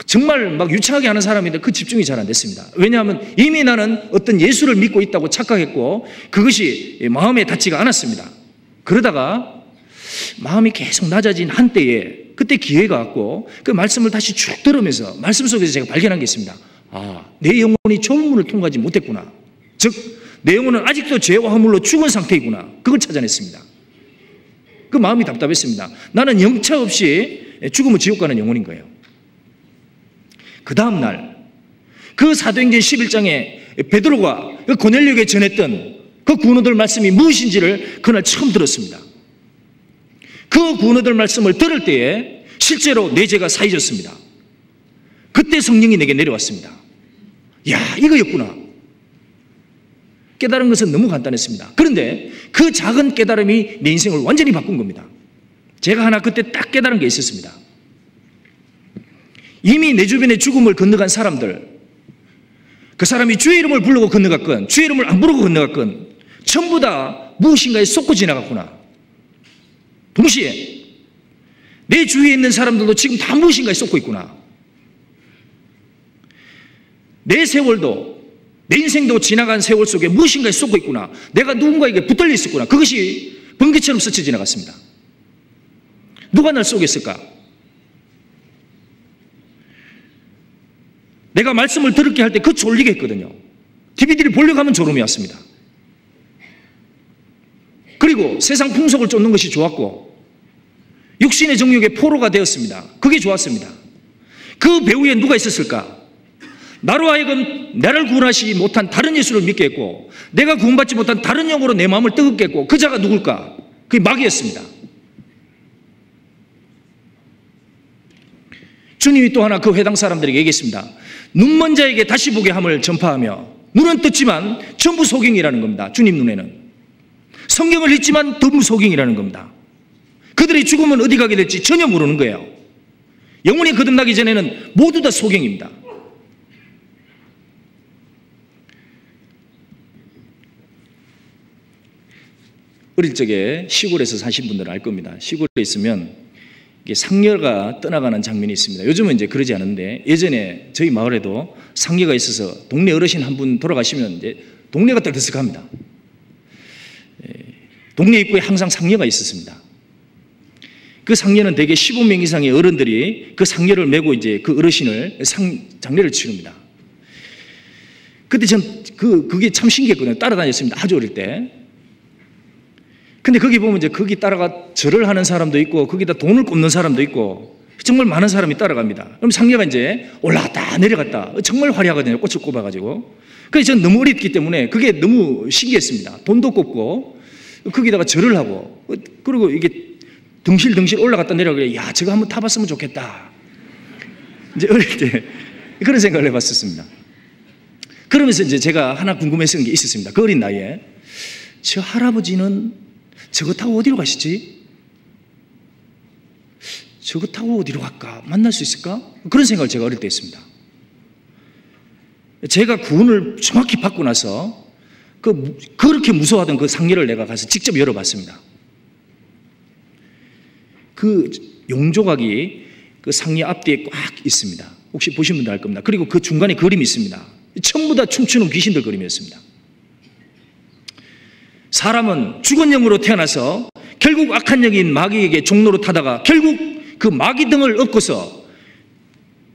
정말 막 유창하게 하는 사람인데 그 집중이 잘 안 됐습니다. 왜냐하면 이미 나는 어떤 예수를 믿고 있다고 착각했고 그것이 마음에 닿지가 않았습니다. 그러다가 마음이 계속 낮아진 한때에 그때 기회가 왔고 그 말씀을 다시 쭉 들으면서 말씀 속에서 제가 발견한 게 있습니다. 내 영혼이 좁은 문을 통과하지 못했구나. 즉 내 영혼은 아직도 죄와 허물로 죽은 상태이구나. 그걸 찾아냈습니다. 그 마음이 답답했습니다. 나는 영차 없이 죽으면 지옥 가는 영혼인 거예요. 그 다음 날 그 사도행전 11장에 베드로가 그 고넬료에게 전했던 그 구원받을 말씀이 무엇인지를 그날 처음 들었습니다. 그 구원받을 말씀을 들을 때에 실제로 내 죄가 사해졌습니다. 그때 성령이 내게 내려왔습니다. 이거였구나. 깨달은 것은 너무 간단했습니다. 그런데 그 작은 깨달음이 내 인생을 완전히 바꾼 겁니다. 제가 하나 그때 딱 깨달은 게 있었습니다. 이미 내 주변에 죽음을 건너간 사람들, 그 사람이 주의 이름을 부르고 건너갔건 주의 이름을 안 부르고 건너갔건 전부 다 무엇인가에 쏟고 지나갔구나. 동시에 내 주위에 있는 사람들도 지금 다 무엇인가에 쏟고 있구나. 내 세월도 내 인생도 지나간 세월 속에 무엇인가에 쏟고 있구나. 내가 누군가에게 붙들려 있었구나. 그것이 번개처럼 스쳐 지나갔습니다. 누가 날 쏘겠을까? 내가 말씀을 들을게 할 때 그 졸리게 했거든요. DVD를 보려고 하면 졸음이 왔습니다. 그리고 세상 풍속을 쫓는 것이 좋았고 육신의 정욕에 포로가 되었습니다. 그게 좋았습니다. 그 배후에 누가 있었을까? 나로 하여금 나를 구원하시지 못한 다른 예수를 믿게 했고 내가 구원받지 못한 다른 영으로 내 마음을 뜨겁게 했고 그 자가 누굴까? 그게 마귀였습니다. 주님이 또 하나 그 회당 사람들에게 얘기했습니다. 눈먼 자에게 다시 보게 함을 전파하며 눈은 떴지만 전부 소경이라는 겁니다. 주님 눈에는. 성경을 읽지만 전부 소경이라는 겁니다. 그들이 죽으면 어디 가게 될지 전혀 모르는 거예요. 영혼이 거듭나기 전에는 모두 다 소경입니다. 어릴 적에 시골에서 사신 분들은 알 겁니다. 시골에 있으면 이게 상녀가 떠나가는 장면이 있습니다. 요즘은 이제 그러지 않은데 예전에 저희 마을에도 상녀가 있어서 동네 어르신 한 분 돌아가시면 이제 동네가 떠들썩합니다. 동네 입구에 항상 상녀가 있었습니다. 그 상녀는 대개 15명 이상의 어른들이 그 상녀를 메고 이제 그 어르신을 장례를 치릅니다. 그때 전 그게 참 신기했거든요. 따라다녔습니다. 아주 어릴 때. 근데 거기 보면 이제 거기 따라가 절을 하는 사람도 있고 거기다 돈을 꼽는 사람도 있고 정말 많은 사람이 따라갑니다. 그럼 상녀가 이제 올라갔다 내려갔다 정말 화려하거든요. 꽃을 꼽아가지고. 그래서 저는 너무 어렸기 때문에 그게 너무 신기했습니다. 돈도 꼽고 거기다가 절을 하고 그리고 이게 덩실덩실 올라갔다 내려가길래 야 저거 한번 타봤으면 좋겠다. 이제 어릴 때 그런 생각을 해봤었습니다. 그러면서 이제 제가 하나 궁금했던 게 있었습니다. 그 어린 나이에 저 할아버지는 저거 타고 어디로 가시지? 저거 타고 어디로 갈까? 만날 수 있을까? 그런 생각을 제가 어릴 때 했습니다. 제가 구원을 정확히 받고 나서 그렇게 무서워하던 그 상례를 내가 가서 직접 열어봤습니다. 그 용조각이 그 상례 앞뒤에 꽉 있습니다. 혹시 보신 분들 알 겁니다. 그리고 그 중간에 그림이 있습니다. 전부 다 춤추는 귀신들 그림이었습니다. 사람은 죽은 영으로 태어나서 결국 악한 영인 마귀에게 종로로 타다가 결국 그 마귀 등을 업고서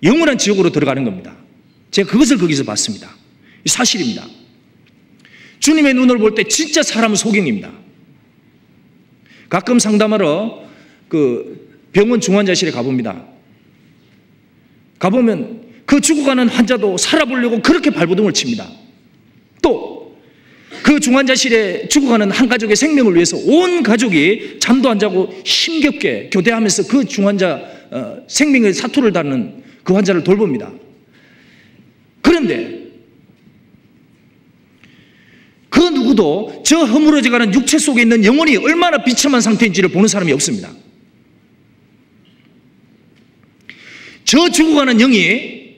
영원한 지옥으로 들어가는 겁니다. 제가 그것을 거기서 봤습니다. 사실입니다. 주님의 눈을 볼 때 진짜 사람은 소경입니다. 가끔 상담하러 그 병원 중환자실에 가봅니다. 가보면 그 죽어가는 환자도 살아보려고 그렇게 발버둥을 칩니다. 또 그 중환자실에 죽어가는 한 가족의 생명을 위해서 온 가족이 잠도 안 자고 힘겹게 교대하면서 그 중환자 생명의 사투를 다루는 그 환자를 돌봅니다. 그런데 그 누구도 저 허물어져가는 육체 속에 있는 영혼이 얼마나 비참한 상태인지를 보는 사람이 없습니다. 저 죽어가는 영이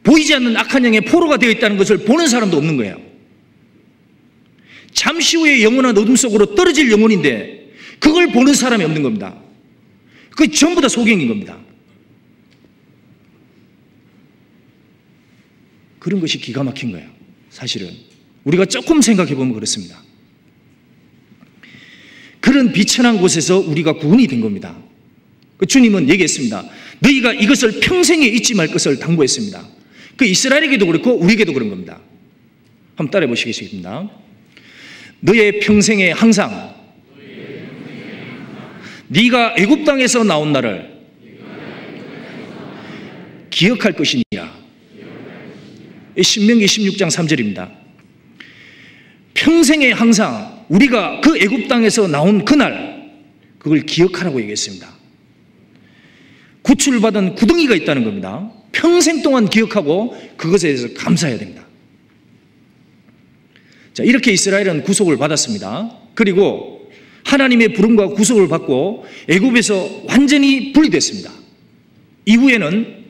보이지 않는 악한 영의 포로가 되어 있다는 것을 보는 사람도 없는 거예요. 잠시 후에 영원한 어둠 속으로 떨어질 영혼인데 그걸 보는 사람이 없는 겁니다. 그게 전부 다 소경인 겁니다. 그런 것이 기가 막힌 거예요. 사실은 우리가 조금 생각해 보면 그렇습니다. 그런 비천한 곳에서 우리가 구원이 된 겁니다. 주님은 얘기했습니다. 너희가 이것을 평생에 잊지 말 것을 당부했습니다. 그 이스라엘에게도 그렇고 우리에게도 그런 겁니다. 한번 따라해 보시겠습니다. 너의 평생에 항상 네가 애굽 땅에서 나온 날을 기억할 것이니라. 신명기 16장 3절입니다. 평생에 항상 우리가 그 애굽 땅에서 나온 그날 그걸 기억하라고 얘기했습니다. 구출받은 구덩이가 있다는 겁니다. 평생 동안 기억하고 그것에 대해서 감사해야 됩니다. 자, 이렇게 이스라엘은 구속을 받았습니다. 그리고 하나님의 부름과 구속을 받고 애굽에서 완전히 분리됐습니다. 이후에는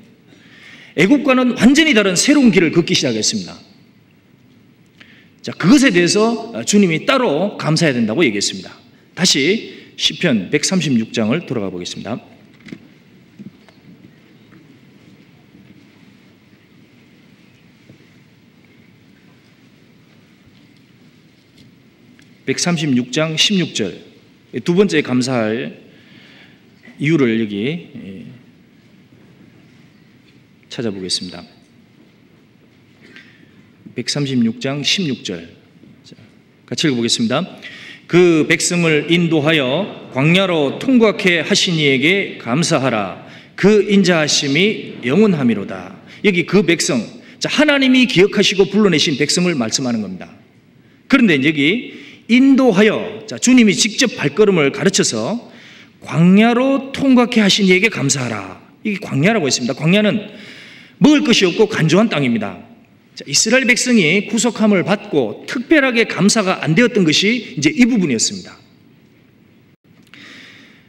애굽과는 완전히 다른 새로운 길을 걷기 시작했습니다. 자, 그것에 대해서 주님이 따로 감사해야 된다고 얘기했습니다. 다시 시편 136장을 돌아가 보겠습니다. (136장) 16절 두 번째 감사할 이유를 여기 찾아보겠습니다. 136장 16절 같이 읽어보겠습니다. 그 백성을 인도하여 광야로 통과케 하신 이에게 감사하라. 그 인자하심이 영원함이로다. 여기 그 백성, 하나님이 기억하시고 불러내신 백성을 말씀하는 겁니다. 그런데 여기 인도하여, 주님이 직접 발걸음을 가르쳐서 광야로 통과케 하신 이에게 감사하라. 이게 광야라고 했습니다. 광야는 먹을 것이 없고 간조한 땅입니다. 이스라엘 백성이 구속함을 받고 특별하게 감사가 안 되었던 것이 이제 이 부분이었습니다.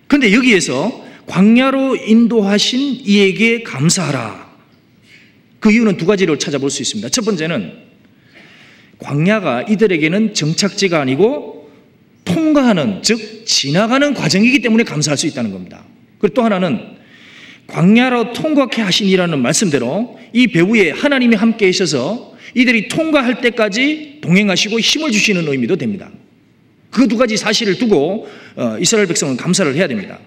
그런데 여기에서 광야로 인도하신 이에게 감사하라. 그 이유는 두 가지를 찾아볼 수 있습니다. 첫 번째는 광야가 이들에게는 정착지가 아니고 통과하는, 즉 지나가는 과정이기 때문에 감사할 수 있다는 겁니다. 그리고 또 하나는 광야로 통과케 하시니라는 말씀대로 이 배후에 하나님이 함께 계셔서 이들이 통과할 때까지 동행하시고 힘을 주시는 의미도 됩니다. 그 두 가지 사실을 두고 이스라엘 백성은 감사를 해야 됩니다.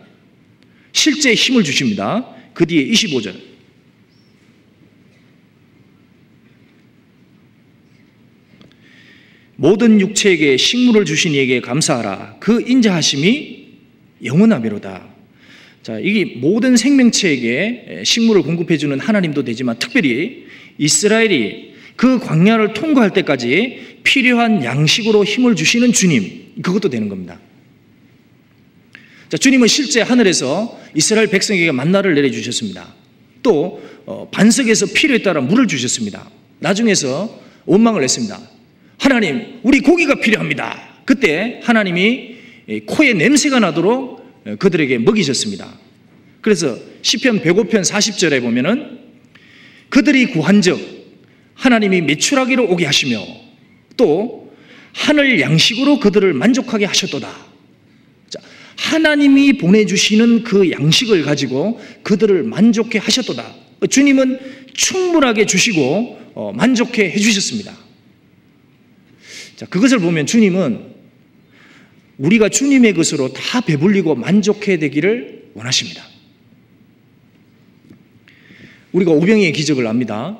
실제 힘을 주십니다. 그 뒤에 25절. 모든 육체에게 식물을 주신 이에게 감사하라. 그 인자하심이 영원하미로다. 자, 이게 모든 생명체에게 식물을 공급해주는 하나님도 되지만 특별히 이스라엘이 그 광야를 통과할 때까지 필요한 양식으로 힘을 주시는 주님, 그것도 되는 겁니다. 자, 주님은 실제 하늘에서 이스라엘 백성에게 만나를 내려주셨습니다. 또 반석에서 필요에 따라 물을 주셨습니다. 나중에서 원망을 했습니다. 하나님, 우리 고기가 필요합니다. 그때 하나님이 코에 냄새가 나도록 그들에게 먹이셨습니다. 그래서 시편 105편 40절에 보면은 그들이 구한즉 하나님이 매출하기로 오게 하시며 또 하늘 양식으로 그들을 만족하게 하셨도다. 자, 하나님이 보내주시는 그 양식을 가지고 그들을 만족해 하셨도다. 주님은 충분하게 주시고 만족해 해주셨습니다. 자, 그것을 보면 주님은 우리가 주님의 것으로 다 배불리고 만족해 되기를 원하십니다. 우리가 오병이의 기적을 압니다.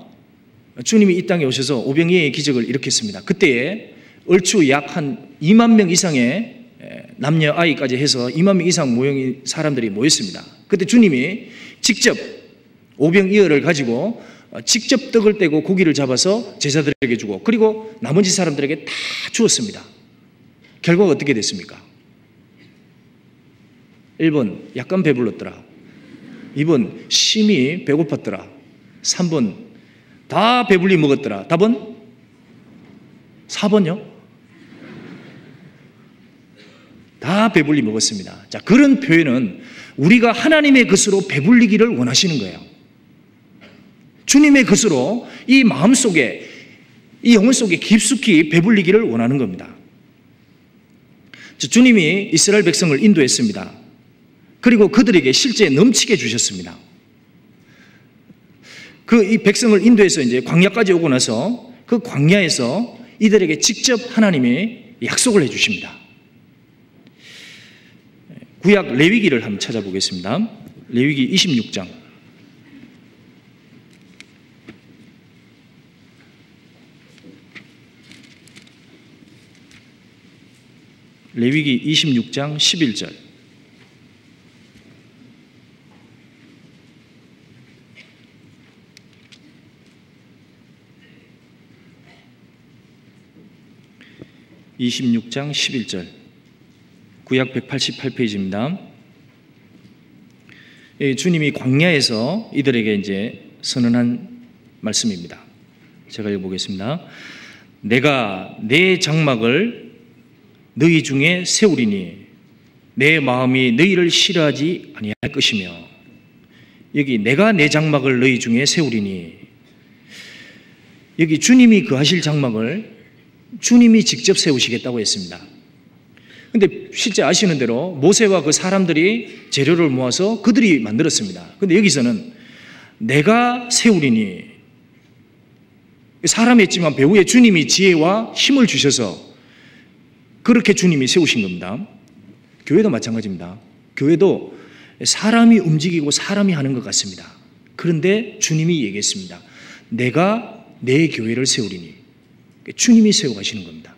주님이 이 땅에 오셔서 오병이의 기적을 일으켰습니다. 그때에 얼추 약 한 2만 명 이상의 남녀 아이까지 해서 2만 명 이상 모형의 사람들이 모였습니다. 그때 주님이 직접 오병이어를 가지고 직접 떡을 떼고 고기를 잡아서 제자들에게 주고 그리고 나머지 사람들에게 다 주었습니다. 결과가 어떻게 됐습니까? 1번 약간 배불렀더라. 2번 심히 배고팠더라. 3번 다 배불리 먹었더라. 답은 4번요? 다 배불리 먹었습니다. 자, 그런 표현은 우리가 하나님의 것으로 배불리기를 원하시는 거예요. 주님의 것으로 이 마음 속에, 이 영혼 속에 깊숙이 배불리기를 원하는 겁니다. 주님이 이스라엘 백성을 인도했습니다. 그리고 그들에게 실제 넘치게 주셨습니다. 이 백성을 인도해서 이제 광야까지 오고 나서 그 광야에서 이들에게 직접 하나님이 약속을 해 주십니다. 구약 레위기를 한번 찾아보겠습니다. 레위기 26장. 레위기 26장 11절. (26장 11절) 구약 188페이지입니다. 주님이 광야에서 이들에게 이제 선언한 말씀입니다. 제가 읽어보겠습니다. 내가 내 장막을 너희 중에 세우리니 내 마음이 너희를 싫어하지 아니할 것이며. 여기 내가 내 장막을 너희 중에 세우리니, 여기 주님이 거하실 장막을 주님이 직접 세우시겠다고 했습니다. 근데 실제 아시는 대로 모세와 그 사람들이 재료를 모아서 그들이 만들었습니다. 근데 여기서는 내가 세우리니, 사람이 했지만 배후에 주님이 지혜와 힘을 주셔서 그렇게 주님이 세우신 겁니다. 교회도 마찬가지입니다. 교회도 사람이 움직이고 사람이 하는 것 같습니다. 그런데 주님이 얘기했습니다. 내가 내 교회를 세우리니. 주님이 세워가시는 겁니다.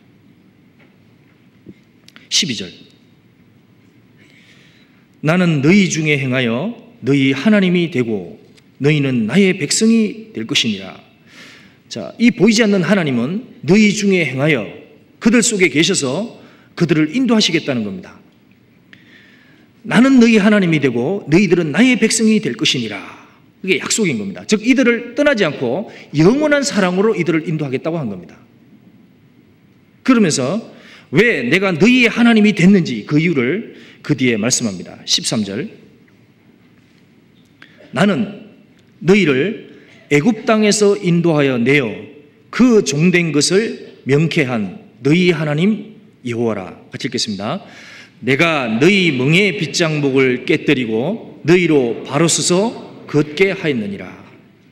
12절. 나는 너희 중에 행하여 너희 하나님이 되고 너희는 나의 백성이 될 것이니라. 자, 이 보이지 않는 하나님은 너희 중에 행하여 그들 속에 계셔서 그들을 인도하시겠다는 겁니다. 나는 너희 하나님이 되고 너희들은 나의 백성이 될 것이니라. 그게 약속인 겁니다. 즉 이들을 떠나지 않고 영원한 사랑으로 이들을 인도하겠다고 한 겁니다. 그러면서 왜 내가 너희의 하나님이 됐는지 그 이유를 그 뒤에 말씀합니다. 13절. 나는 너희를 애굽 땅에서 인도하여 내어 그 종된 것을 명쾌한 너희 하나님 여호와라. 같이 읽겠습니다. 내가 너희 멍에 빗장목을 깨뜨리고 너희로 바로 서서 걷게 하였느니라.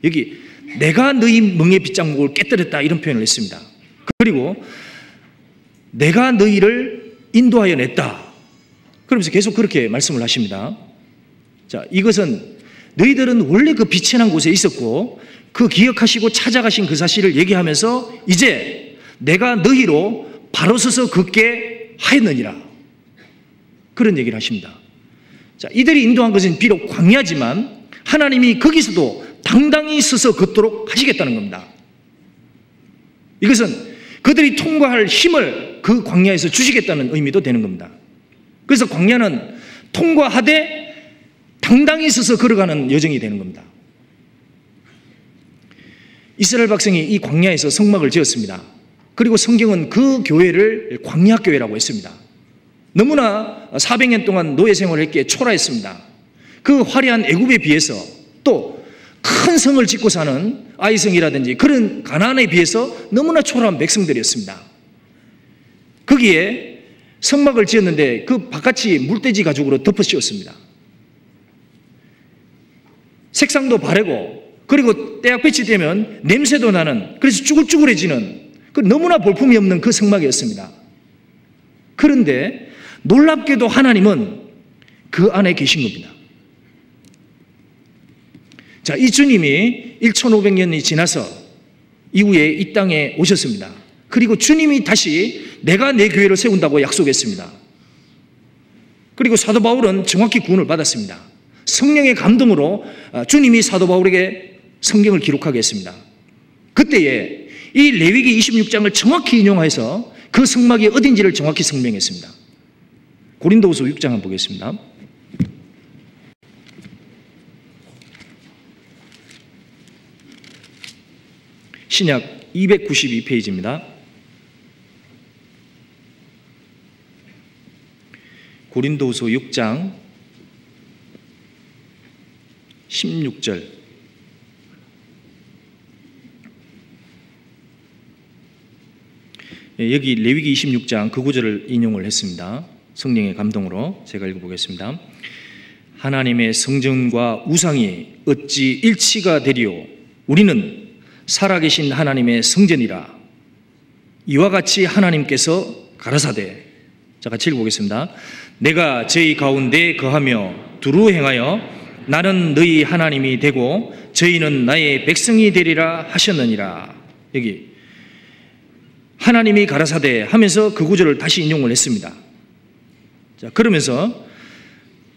여기 내가 너희 멍에 빗장목을 깨뜨렸다 이런 표현을 했습니다. 그리고 내가 너희를 인도하여 냈다. 그러면서 계속 그렇게 말씀을 하십니다. 자, 이것은 너희들은 원래 그 빛이 난 곳에 있었고 그 기억하시고 찾아가신 그 사실을 얘기하면서 이제 내가 너희로 바로 서서 걷게 하였느니라. 그런 얘기를 하십니다. 자, 이들이 인도한 것은 비록 광야지만 하나님이 거기서도 당당히 서서 걷도록 하시겠다는 겁니다. 이것은 그들이 통과할 힘을 그 광야에서 주시겠다는 의미도 되는 겁니다. 그래서 광야는 통과하되 당당히 서서 걸어가는 여정이 되는 겁니다. 이스라엘 백성이 이 광야에서 성막을 지었습니다. 그리고 성경은 그 교회를 광야교회라고 했습니다. 너무나 400년 동안 노예 생활을 했기에 초라했습니다. 그 화려한 애굽에 비해서 또 큰 성을 짓고 사는 아이성이라든지 그런 가나안에 비해서 너무나 초라한 백성들이었습니다. 거기에 성막을 지었는데 그 바깥이 물돼지 가죽으로 덮어 씌웠습니다. 색상도 바래고 그리고 때약 배치되면 냄새도 나는, 그래서 쭈글쭈글해지는 그 너무나 볼품이 없는 그 성막이었습니다. 그런데 놀랍게도 하나님은 그 안에 계신 겁니다. 자, 이 주님이 1500년이 지나서 이후에 이 땅에 오셨습니다. 그리고 주님이 다시 내가 내 교회를 세운다고 약속했습니다. 그리고 사도 바울은 정확히 구원을 받았습니다. 성령의 감동으로 주님이 사도 바울에게 성경을 기록하게 했습니다. 그때에 이 레위기 26장을 정확히 인용해서 그 성막이 어딘지를 정확히 설명했습니다. 고린도후서 6장 한번 보겠습니다. 신약 292페이지입니다. 고린도후서 6장 16절. 여기 레위기 26장 그 구절을 인용을 했습니다. 성령의 감동으로 제가 읽어보겠습니다. 하나님의 성전과 우상이 어찌 일치가 되리요? 우리는 살아계신 하나님의 성전이라. 이와 같이 하나님께서 가라사대. 자, 같이 읽어보겠습니다. 내가 저희 가운데 거하며 두루 행하여 나는 너희 하나님이 되고 저희는 나의 백성이 되리라 하셨느니라. 여기 하나님이 가라사대 하면서 그 구절을 다시 인용을 했습니다. 자, 그러면서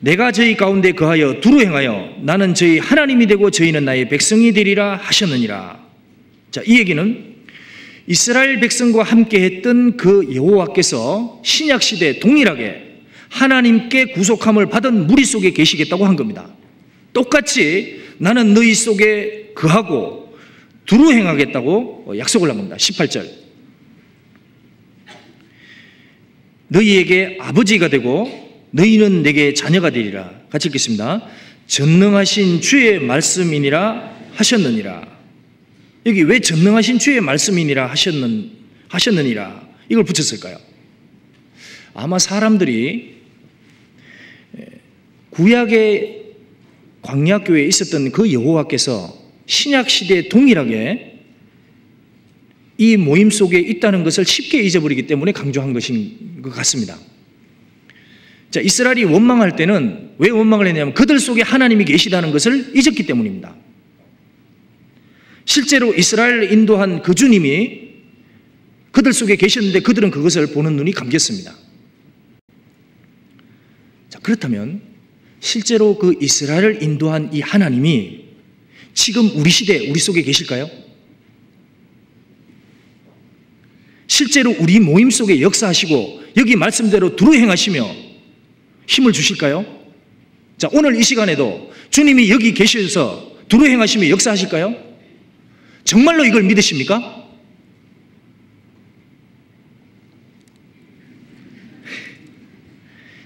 내가 저희 가운데 거하여 두루 행하여 나는 저희 하나님이 되고 저희는 나의 백성이 되리라 하셨느니라. 자, 이 얘기는 이스라엘 백성과 함께 했던 그 여호와께서 신약 시대 동일하게 하나님께 구속함을 받은 무리 속에 계시겠다고 한 겁니다. 똑같이 나는 너희 속에 거하고 두루 행하겠다고 약속을 한 겁니다. 18절. 너희에게 아버지가 되고 너희는 내게 자녀가 되리라. 같이 읽겠습니다. 전능하신 주의 말씀이니라 하셨느니라. 여기 왜 전능하신 주의 말씀이니라 하셨느니라 이걸 붙였을까요? 아마 사람들이 구약의 광야교회에 있었던 그 여호와께서 신약시대에 동일하게 이 모임 속에 있다는 것을 쉽게 잊어버리기 때문에 강조한 것인 것 같습니다. 자, 이스라엘이 원망할 때는 왜 원망을 했냐면 그들 속에 하나님이 계시다는 것을 잊었기 때문입니다. 실제로 이스라엘을 인도한 그 주님이 그들 속에 계셨는데 그들은 그것을 보는 눈이 감겼습니다. 자, 그렇다면 실제로 그 이스라엘을 인도한 이 하나님이 지금 우리 시대 우리 속에 계실까요? 실제로 우리 모임 속에 역사하시고 여기 말씀대로 두루 행하시며 힘을 주실까요? 자, 오늘 이 시간에도 주님이 여기 계셔서 두루 행하시며 역사하실까요? 정말로 이걸 믿으십니까?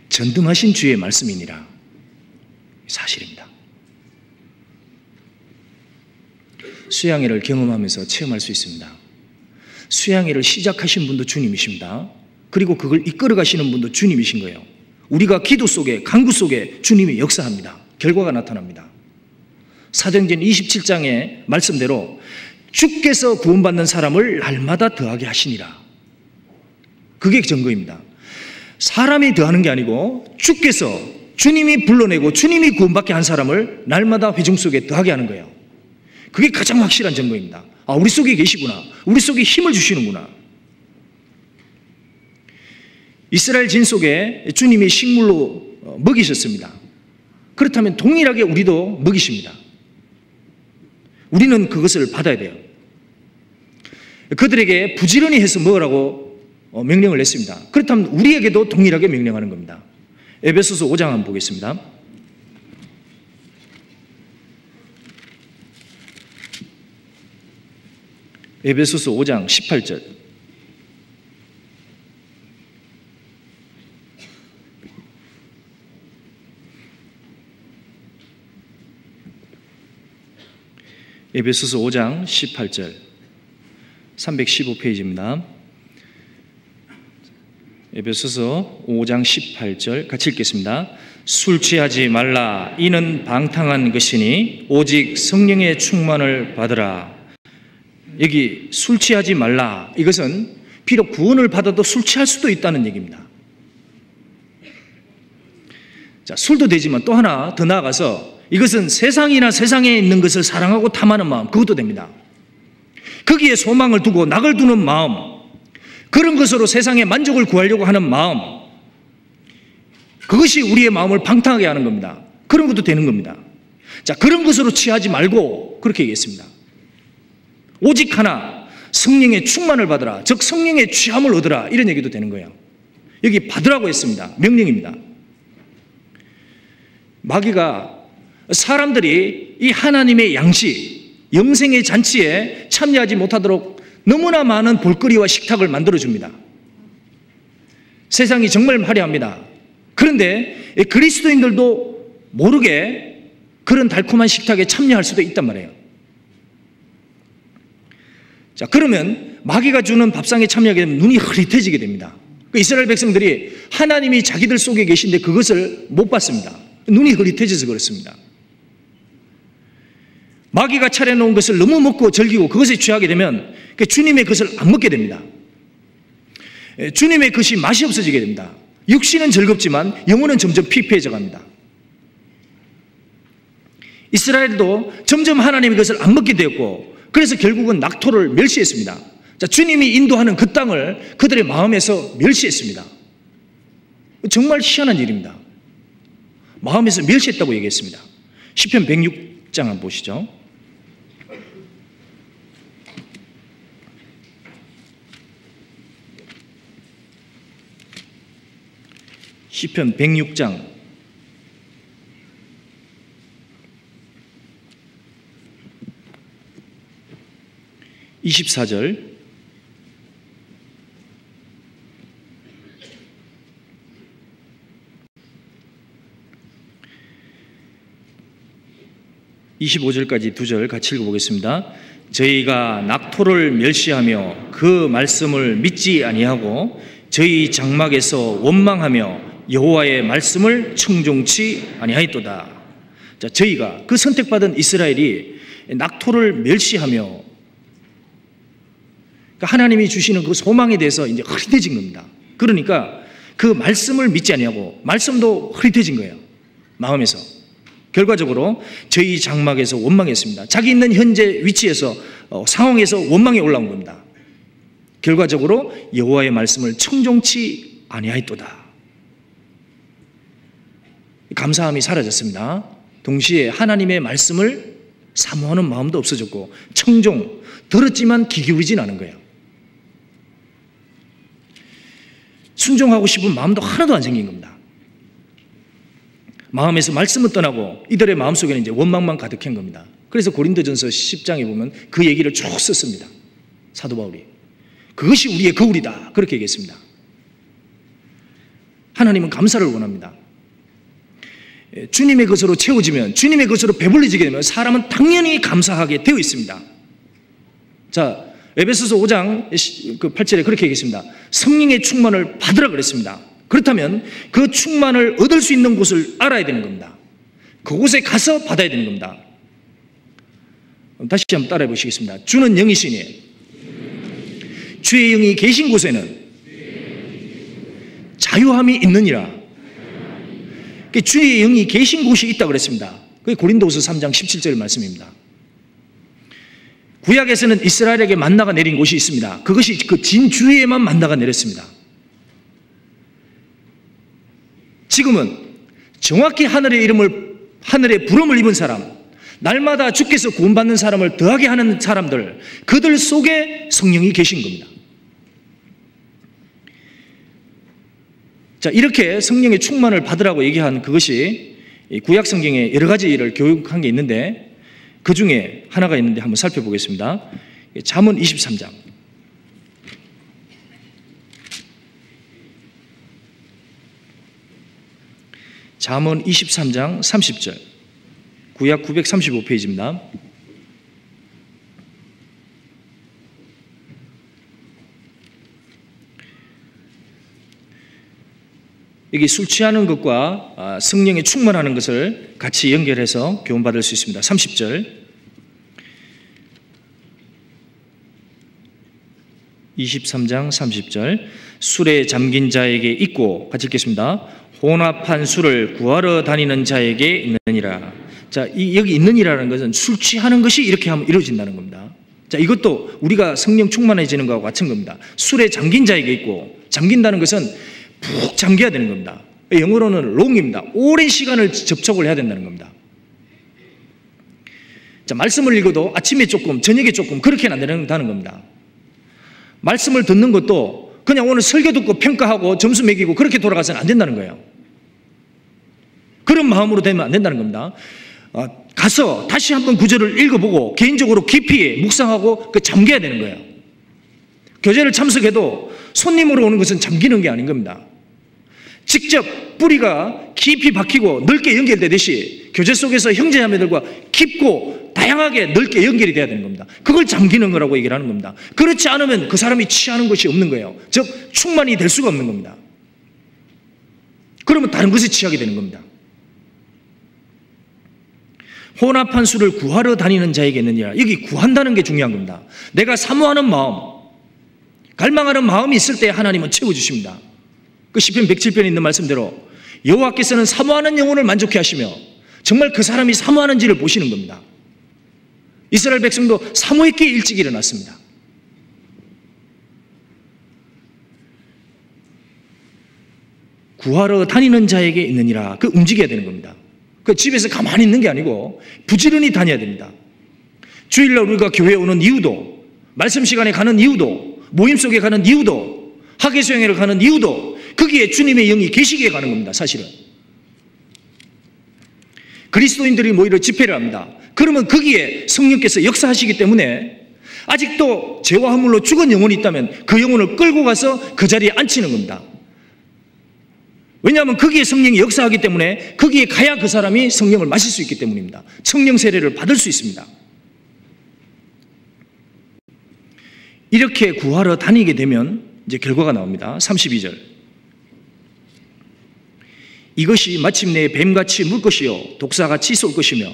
전능하신 주의 말씀이니라. 사실입니다. 수양회를 경험하면서 체험할 수 있습니다. 수양회를 시작하신 분도 주님이십니다. 그리고 그걸 이끌어 가시는 분도 주님이신 거예요. 우리가 기도 속에 간구 속에 주님이 역사합니다. 결과가 나타납니다. 사도행전 27장의 말씀대로 주께서 구원받는 사람을 날마다 더하게 하시니라. 그게 증거입니다. 사람이 더하는 게 아니고 주께서 주님이 불러내고 주님이 구원받게 한 사람을 날마다 회중 속에 더하게 하는 거예요. 그게 가장 확실한 증거입니다. 아, 우리 속에 계시구나. 우리 속에 힘을 주시는구나. 이스라엘 진 속에 주님이 식물로 먹이셨습니다. 그렇다면 동일하게 우리도 먹이십니다. 우리는 그것을 받아야 돼요. 그들에게 부지런히 해서 먹으라고 명령을 했습니다. 그렇다면 우리에게도 동일하게 명령하는 겁니다. 에베소서 5장 한번 보겠습니다. 에베소서 5장 18절. 에베소서 5장 18절 315페이지입니다. 에베소서 5장 18절 같이 읽겠습니다. 술 취하지 말라. 이는 방탕한 것이니 오직 성령의 충만을 받으라. 여기 술 취하지 말라. 이것은 비록 구원을 받아도 술 취할 수도 있다는 얘기입니다. 자, 술도 되지만 또 하나 더 나아가서 이것은 세상이나 세상에 있는 것을 사랑하고 탐하는 마음, 그것도 됩니다. 거기에 소망을 두고 낙을 두는 마음, 그런 것으로 세상의 만족을 구하려고 하는 마음, 그것이 우리의 마음을 방탕하게 하는 겁니다. 그런 것도 되는 겁니다. 자, 그런 것으로 취하지 말고 그렇게 얘기했습니다. 오직 하나 성령의 충만을 받으라. 즉 성령의 취함을 얻으라. 이런 얘기도 되는 거예요. 여기 받으라고 했습니다. 명령입니다. 마귀가 사람들이 이 하나님의 양식, 영생의 잔치에 참여하지 못하도록 너무나 많은 볼거리와 식탁을 만들어줍니다. 세상이 정말 화려합니다. 그런데 그리스도인들도 모르게 그런 달콤한 식탁에 참여할 수도 있단 말이에요. 자, 그러면 마귀가 주는 밥상에 참여하게 되면 눈이 흐릿해지게 됩니다. 이스라엘 백성들이 하나님이 자기들 속에 계신데 그것을 못 봤습니다. 눈이 흐릿해져서 그렇습니다. 마귀가 차려놓은 것을 너무 먹고 즐기고 그것에 취하게 되면 주님의 것을 안 먹게 됩니다. 주님의 것이 맛이 없어지게 됩니다. 육신은 즐겁지만 영혼은 점점 피폐해져 갑니다. 이스라엘도 점점 하나님의 것을 안 먹게 되었고 그래서 결국은 낙토를 멸시했습니다. 자, 주님이 인도하는 그 땅을 그들의 마음에서 멸시했습니다. 정말 희한한 일입니다. 마음에서 멸시했다고 얘기했습니다. 시편 106장 한번 보시죠. 시편 106장 24절 25절까지 두 절 같이 읽어보겠습니다. 저희가 낙토를 멸시하며 그 말씀을 믿지 아니하고 저희 장막에서 원망하며 여호와의 말씀을 청종치 아니하였도다. 자, 저희가 그 선택받은 이스라엘이 낙토를 멸시하며, 그러니까 하나님이 주시는 그 소망에 대해서 이제 흐릿해진 겁니다. 그러니까 그 말씀을 믿지 아니하고 말씀도 흐릿해진 거예요. 마음에서. 결과적으로 저희 장막에서 원망했습니다. 자기 있는 현재 위치에서 상황에서 원망이 올라온 겁니다. 결과적으로 여호와의 말씀을 청종치 아니하였도다. 감사함이 사라졌습니다. 동시에 하나님의 말씀을 사모하는 마음도 없어졌고 청종, 들었지만 귀 기울이진 않은 거예요. 순종하고 싶은 마음도 하나도 안 생긴 겁니다. 마음에서 말씀은 떠나고 이들의 마음속에는 이제 원망만 가득한 겁니다. 그래서 고린도전서 10장에 보면 그 얘기를 쭉 썼습니다. 사도 바울이. 그것이 우리의 거울이다. 그렇게 얘기했습니다. 하나님은 감사를 원합니다. 주님의 것으로 채워지면, 주님의 것으로 배불러지게 되면 사람은 당연히 감사하게 되어 있습니다. 자, 에베소서 5장 8절에 그렇게 얘기했습니다. 성령의 충만을 받으라 그랬습니다. 그렇다면 그 충만을 얻을 수 있는 곳을 알아야 되는 겁니다. 그곳에 가서 받아야 되는 겁니다. 다시 한번 따라해 보시겠습니다. 주는 영이시니 주의 영이 계신 곳에는 자유함이 있느니라. 주의 영이 계신 곳이 있다고 그랬습니다. 그게 고린도후서 3장 17절 말씀입니다. 구약에서는 이스라엘에게 만나가 내린 곳이 있습니다. 그것이 그 진주에만 만나가 내렸습니다. 지금은 정확히 하늘의 부름을 입은 사람, 날마다 주께서 구원받는 사람을 더하게 하는 사람들, 그들 속에 성령이 계신 겁니다. 자, 이렇게 성령의 충만을 받으라고 얘기한 그것이 구약 성경에 여러 가지를 교육한 게 있는데 그 중에 하나가 있는데 한번 살펴보겠습니다. 잠언 23장. 잠언 23장 30절. 구약 935페이지입니다. 여기 술 취하는 것과 성령에 충만하는 것을 같이 연결해서 교훈받을 수 있습니다. 30절, 23장 30절, 술에 잠긴 자에게 있고, 같이 읽겠습니다. 혼합한 술을 구하러 다니는 자에게 있느니라. 자, 여기 있느니라는 것은 술 취하는 것이 이렇게 하면 이루어진다는 겁니다. 자, 이것도 우리가 성령 충만해지는 것과 같은 겁니다. 술에 잠긴 자에게 있고, 잠긴다는 것은 푹 잠겨야 되는 겁니다. 영어로는 롱입니다. 오랜 시간을 접촉을 해야 된다는 겁니다. 자, 말씀을 읽어도 아침에 조금, 저녁에 조금 그렇게는 안 된다는 겁니다. 말씀을 듣는 것도 그냥 오늘 설교 듣고 평가하고 점수 매기고 그렇게 돌아가서는 안 된다는 거예요. 그런 마음으로 되면 안 된다는 겁니다. 가서 다시 한번 구절을 읽어보고 개인적으로 깊이 묵상하고 잠겨야 되는 거예요. 교제를 참석해도 손님으로 오는 것은 잠기는 게 아닌 겁니다. 직접 뿌리가 깊이 박히고 넓게 연결되듯이 교제 속에서 형제자매들과 깊고 다양하게 넓게 연결이 돼야 되는 겁니다. 그걸 잠기는 거라고 얘기를 하는 겁니다. 그렇지 않으면 그 사람이 취하는 것이 없는 거예요. 즉 충만이 될 수가 없는 겁니다. 그러면 다른 것에 취하게 되는 겁니다. 혼합한 술을 구하러 다니는 자에게 있느니라. 여기 구한다는 게 중요한 겁니다. 내가 사모하는 마음, 갈망하는 마음이 있을 때 하나님은 채워주십니다. 그 시편 107편에 있는 말씀대로 여호와께서는 사모하는 영혼을 만족해 하시며 정말 그 사람이 사모하는지를 보시는 겁니다. 이스라엘 백성도 사모했기에 일찍 일어났습니다. 구하러 다니는 자에게 있느니라. 그 움직여야 되는 겁니다. 그 집에서 가만히 있는 게 아니고 부지런히 다녀야 됩니다. 주일날 우리가 교회에 오는 이유도, 말씀 시간에 가는 이유도, 모임 속에 가는 이유도, 학예수행회를 가는 이유도 거기에 주님의 영이 계시기에 가는 겁니다. 사실은 그리스도인들이 모이러 집회를 합니다. 그러면 거기에 성령께서 역사하시기 때문에 아직도 죄와 허물로 죽은 영혼이 있다면 그 영혼을 끌고 가서 그 자리에 앉히는 겁니다. 왜냐하면 거기에 성령이 역사하기 때문에 거기에 가야 그 사람이 성령을 마실 수 있기 때문입니다. 성령 세례를 받을 수 있습니다. 이렇게 구하러 다니게 되면 이제 결과가 나옵니다. 32절, 이것이 마침내 뱀같이 물 것이요 독사같이 쏠 것이며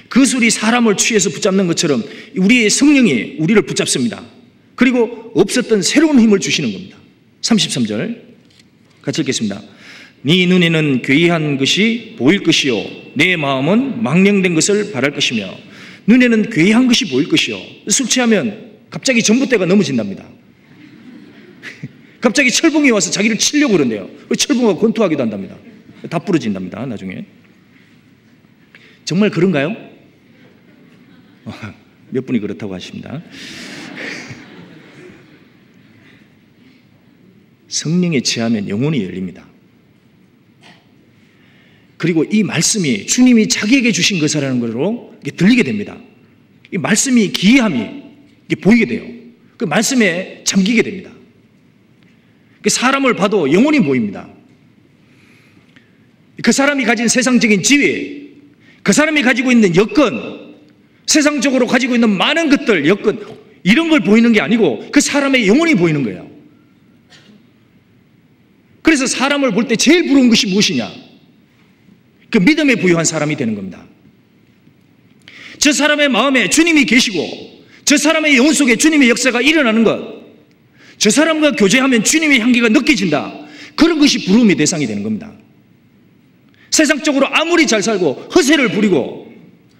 그 술이 사람을 취해서 붙잡는 것처럼 우리의 성령이 우리를 붙잡습니다. 그리고 없었던 새로운 힘을 주시는 겁니다. 33절 같이 읽겠습니다. 네 눈에는 괴이한 것이 보일 것이요 내 마음은 망령된 것을 바랄 것이며. 눈에는 괴이한 것이 보일 것이요. 술 취하면 갑자기 전봇대가 넘어진답니다. 갑자기 철봉이 와서 자기를 치려고 그런대요. 철봉과 권투하기도 한답니다. 다 부러진답니다. 나중에. 정말 그런가요? 몇 분이 그렇다고 하십니다. 성령에 취하면 영혼이 열립니다. 그리고 이 말씀이 주님이 자기에게 주신 것이라는 것으로 들리게 됩니다. 이 말씀이 기이함이 보이게 돼요. 그 말씀에 잠기게 됩니다. 사람을 봐도 영혼이 보입니다. 그 사람이 가진 세상적인 지위, 그 사람이 가지고 있는 여건, 세상적으로 가지고 있는 많은 것들, 여건, 이런 걸 보이는 게 아니고 그 사람의 영혼이 보이는 거예요. 그래서 사람을 볼 때 제일 부러운 것이 무엇이냐? 그 믿음에 부유한 사람이 되는 겁니다. 저 사람의 마음에 주님이 계시고 저 사람의 영혼 속에 주님의 역사가 일어나는 것, 저 사람과 교제하면 주님의 향기가 느껴진다. 그런 것이 부러움의 대상이 되는 겁니다. 세상적으로 아무리 잘 살고 허세를 부리고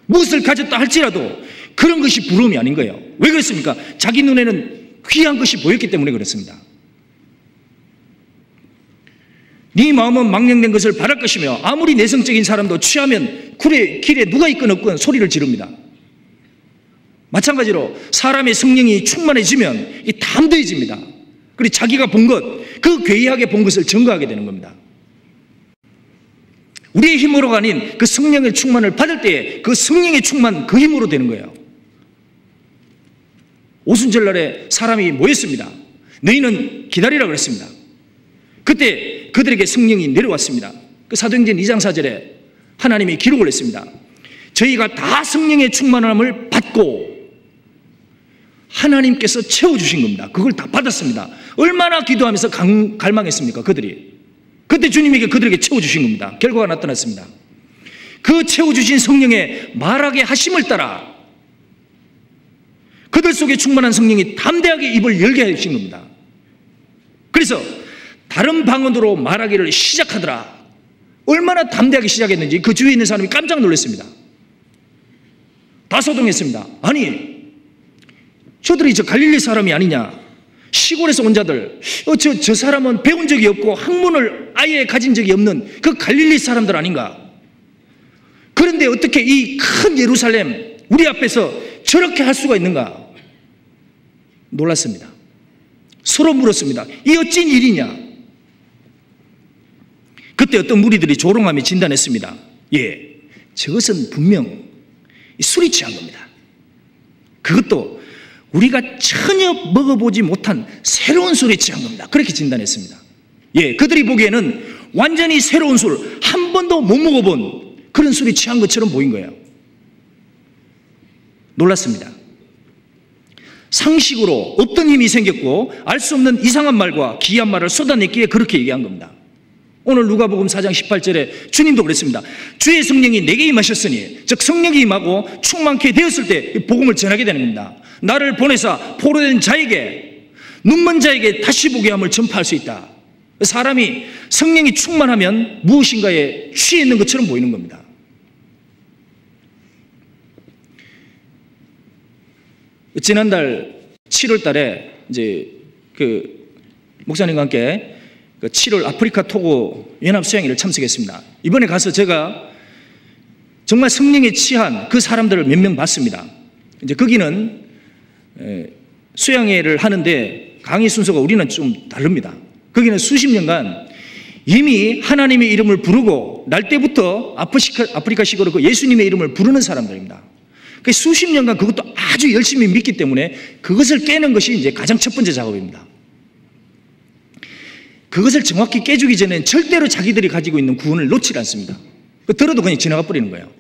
무엇을 가졌다 할지라도 그런 것이 부러움이 아닌 거예요. 왜 그렇습니까? 자기 눈에는 귀한 것이 보였기 때문에 그렇습니다. 네 마음은 망령된 것을 바랄 것이며 아무리 내성적인 사람도 취하면 길에 누가 있건 없건 소리를 지릅니다. 마찬가지로 사람의 성령이 충만해지면 이 담대해집니다. 그리고 자기가 본 것, 그 괴이하게 본 것을 증거하게 되는 겁니다. 우리의 힘으로가 아닌 그 성령의 충만을 받을 때에 그 성령의 충만, 그 힘으로 되는 거예요. 오순절날에 사람이 모였습니다. 너희는 기다리라 그랬습니다. 그때 그들에게 성령이 내려왔습니다. 그 사도행전 2장 4절에 하나님이 기록을 했습니다. 저희가 다 성령의 충만함을 받고 하나님께서 채워주신 겁니다. 그걸 다 받았습니다. 얼마나 기도하면서 갈망했습니까? 그들이 그때 주님에게 그들에게 채워주신 겁니다. 결과가 나타났습니다. 그 채워주신 성령의 말하게 하심을 따라 그들 속에 충만한 성령이 담대하게 입을 열게 하신 겁니다. 그래서 다른 방언으로 말하기를 시작하더라. 얼마나 담대하게 시작했는지 그 주위에 있는 사람이 깜짝 놀랐습니다. 다 소동했습니다. 아니, 저들이 저 갈릴리 사람이 아니냐, 시골에서 온 자들, 저 사람은 배운 적이 없고 학문을 아예 가진 적이 없는 그 갈릴리 사람들 아닌가. 그런데 어떻게 이 큰 예루살렘 우리 앞에서 저렇게 할 수가 있는가. 놀랐습니다. 서로 물었습니다. 이 어찌 일이냐. 그때 어떤 무리들이 조롱하며 진단했습니다. 예, 저것은 분명 술이 취한 겁니다. 그것도 우리가 전혀 먹어보지 못한 새로운 술에 취한 겁니다. 그렇게 진단했습니다. 예, 그들이 보기에는 완전히 새로운 술, 한 번도 못 먹어본 그런 술에 취한 것처럼 보인 거예요. 놀랐습니다. 상식으로 없던 힘이 생겼고 알 수 없는 이상한 말과 기이한 말을 쏟아냈기에 그렇게 얘기한 겁니다. 오늘 누가복음 4장 18절에 주님도 그랬습니다. 주의 성령이 내게 임하셨으니, 즉 성령이 임하고 충만케 되었을 때 복음을 전하게 되는 겁니다. 나를 보내사 포로된 자에게, 눈먼 자에게 다시 보게 함을 전파할 수 있다. 사람이 성령이 충만하면 무엇인가에 취해 있는 것처럼 보이는 겁니다. 지난달 7월 달에 이제 그 목사님과 함께 7월 아프리카 토고 연합 수양회를 참석했습니다. 이번에 가서 제가 정말 성령에 취한 그 사람들을 몇 명 봤습니다. 이제 거기는 수양회를 하는데 강의 순서가 우리는 좀 다릅니다. 거기는 수십 년간 이미 하나님의 이름을 부르고 날 때부터 아프리카식으로 그 예수님의 이름을 부르는 사람들입니다. 수십 년간 그것도 아주 열심히 믿기 때문에 그것을 깨는 것이 이제 가장 첫 번째 작업입니다. 그것을 정확히 깨주기 전엔 절대로 자기들이 가지고 있는 구원을 놓지 않습니다. 들어도 그냥 지나가 버리는 거예요.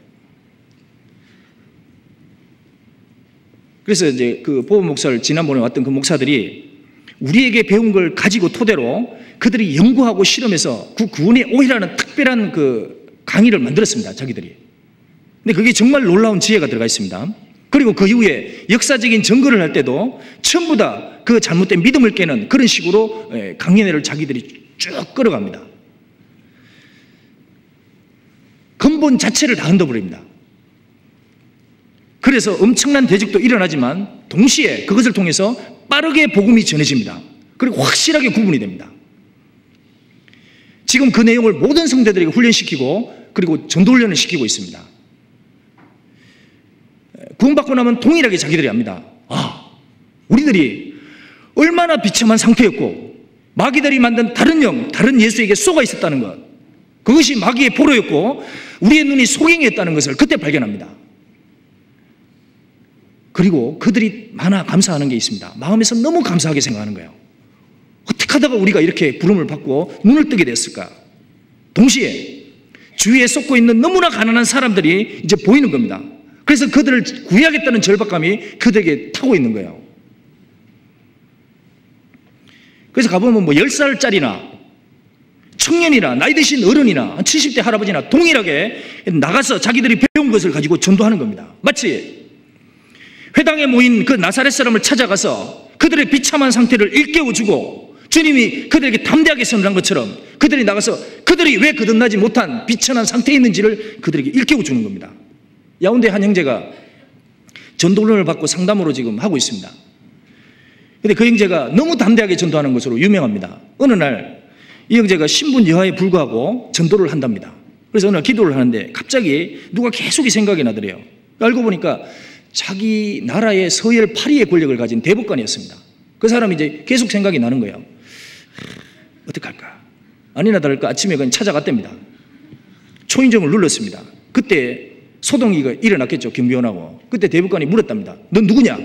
그래서 이제 그 보호 목사를 지난번에 왔던 그 목사들이 우리에게 배운 걸 가지고 토대로 그들이 연구하고 실험해서 그 구원의 오해라는 특별한 그 강의를 만들었습니다. 자기들이. 근데 그게 정말 놀라운 지혜가 들어가 있습니다. 그리고 그 이후에 역사적인 증거를 할 때도 전부 다 그 잘못된 믿음을 깨는 그런 식으로 강연회를 자기들이 쭉 끌어갑니다. 근본 자체를 다 흔들어버립니다. 그래서 엄청난 대적도 일어나지만 동시에 그것을 통해서 빠르게 복음이 전해집니다. 그리고 확실하게 구분이 됩니다. 지금 그 내용을 모든 성도들에게 훈련시키고 그리고 전도훈련을 시키고 있습니다. 구원받고 나면 동일하게 자기들이 압니다. 아, 우리들이 얼마나 비참한 상태였고 마귀들이 만든 다른 영, 다른 예수에게 속아 있었다는 것, 그것이 마귀의 포로였고 우리의 눈이 소경이었다는 것을 그때 발견합니다. 그리고 그들이 많아 감사하는 게 있습니다. 마음에서 너무 감사하게 생각하는 거예요. 어떻게 하다가 우리가 이렇게 부름을 받고 눈을 뜨게 됐을까? 동시에 주위에 쏟고 있는 너무나 가난한 사람들이 이제 보이는 겁니다. 그래서 그들을 구해야겠다는 절박감이 그들에게 타고 있는 거예요. 그래서 가보면 뭐 10살짜리나 청년이나 나이 드신 어른이나 70대 할아버지나 동일하게 나가서 자기들이 배운 것을 가지고 전도하는 겁니다. 마치 회당에 모인 그 나사렛 사람을 찾아가서 그들의 비참한 상태를 일깨워주고 주님이 그들에게 담대하게 선언한 것처럼 그들이 나가서 그들이 왜 거듭나지 못한 비천한 상태에 있는지를 그들에게 일깨워주는 겁니다. 야운데 한 형제가 전도훈련을 받고 상담으로 지금 하고 있습니다. 그런데 그 형제가 너무 담대하게 전도하는 것으로 유명합니다. 어느 날 이 형제가 신분 여하에 불구하고 전도를 한답니다. 그래서 어느 날 기도를 하는데 갑자기 누가 계속 이 생각이 나더래요. 알고 보니까 자기 나라의 서열 8위의 권력을 가진 대법관이었습니다. 그 사람이 이제 계속 생각이 나는 거예요. 어떡할까? 아니나 다를까 아침에 그냥 찾아갔답니다. 초인종을 눌렀습니다. 그때 소동이 일어났겠죠. 경비원하고. 그때 대법관이 물었답니다. 넌 누구냐?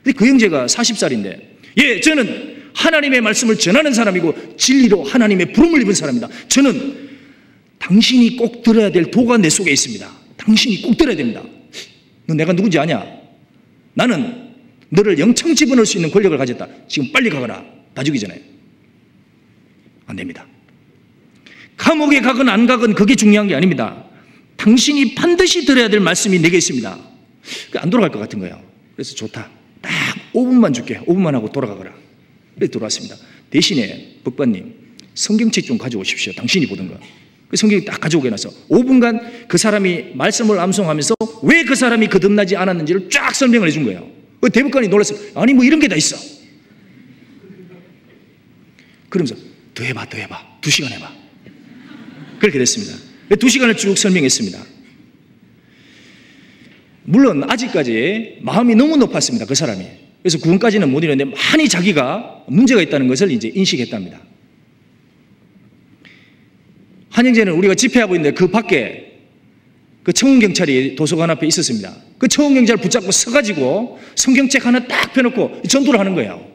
근데 그 형제가 40살인데 예, 저는 하나님의 말씀을 전하는 사람이고 진리로 하나님의 부름을 입은 사람입니다. 저는 당신이 꼭 들어야 될 도가 내 속에 있습니다. 당신이 꼭 들어야 됩니다. 너 내가 누군지 아냐? 나는 너를 영창 집어넣을 수 있는 권력을 가졌다. 지금 빨리 가거라. 봐주기 전에. 안 됩니다. 감옥에 가건 안 가건 그게 중요한 게 아닙니다. 당신이 반드시 들어야 될 말씀이 내게 있습니다. 안 돌아갈 것 같은 거예요. 그래서 좋다. 딱 5분만 줄게. 5분만 하고 돌아가거라. 그래서 돌아왔습니다. 대신에 법관님 성경책 좀 가져오십시오. 당신이 보던 거. 그 성경 딱 가져오게 나서 5분간 그 사람이 말씀을 암송하면서 왜 그 사람이 거듭나지 않았는지를 쫙 설명을 해준 거예요. 그 대법관이 놀랐어요. 아니 뭐 이런 게 다 있어. 그러면서 더 해봐. 2시간 해봐. 그렇게 됐습니다. 2시간을 쭉 설명했습니다. 물론 아직까지 마음이 너무 높았습니다. 그 사람이. 그래서 구원까지는 못 이뤘는데 많이 자기가 문제가 있다는 것을 이제 인식했답니다. 한영재는 우리가 집회하고 있는데 그 밖에 그 청운경찰이 도서관 앞에 있었습니다. 그 청운경찰 붙잡고 서가지고 성경책 하나 딱 펴놓고 전도를 하는 거예요.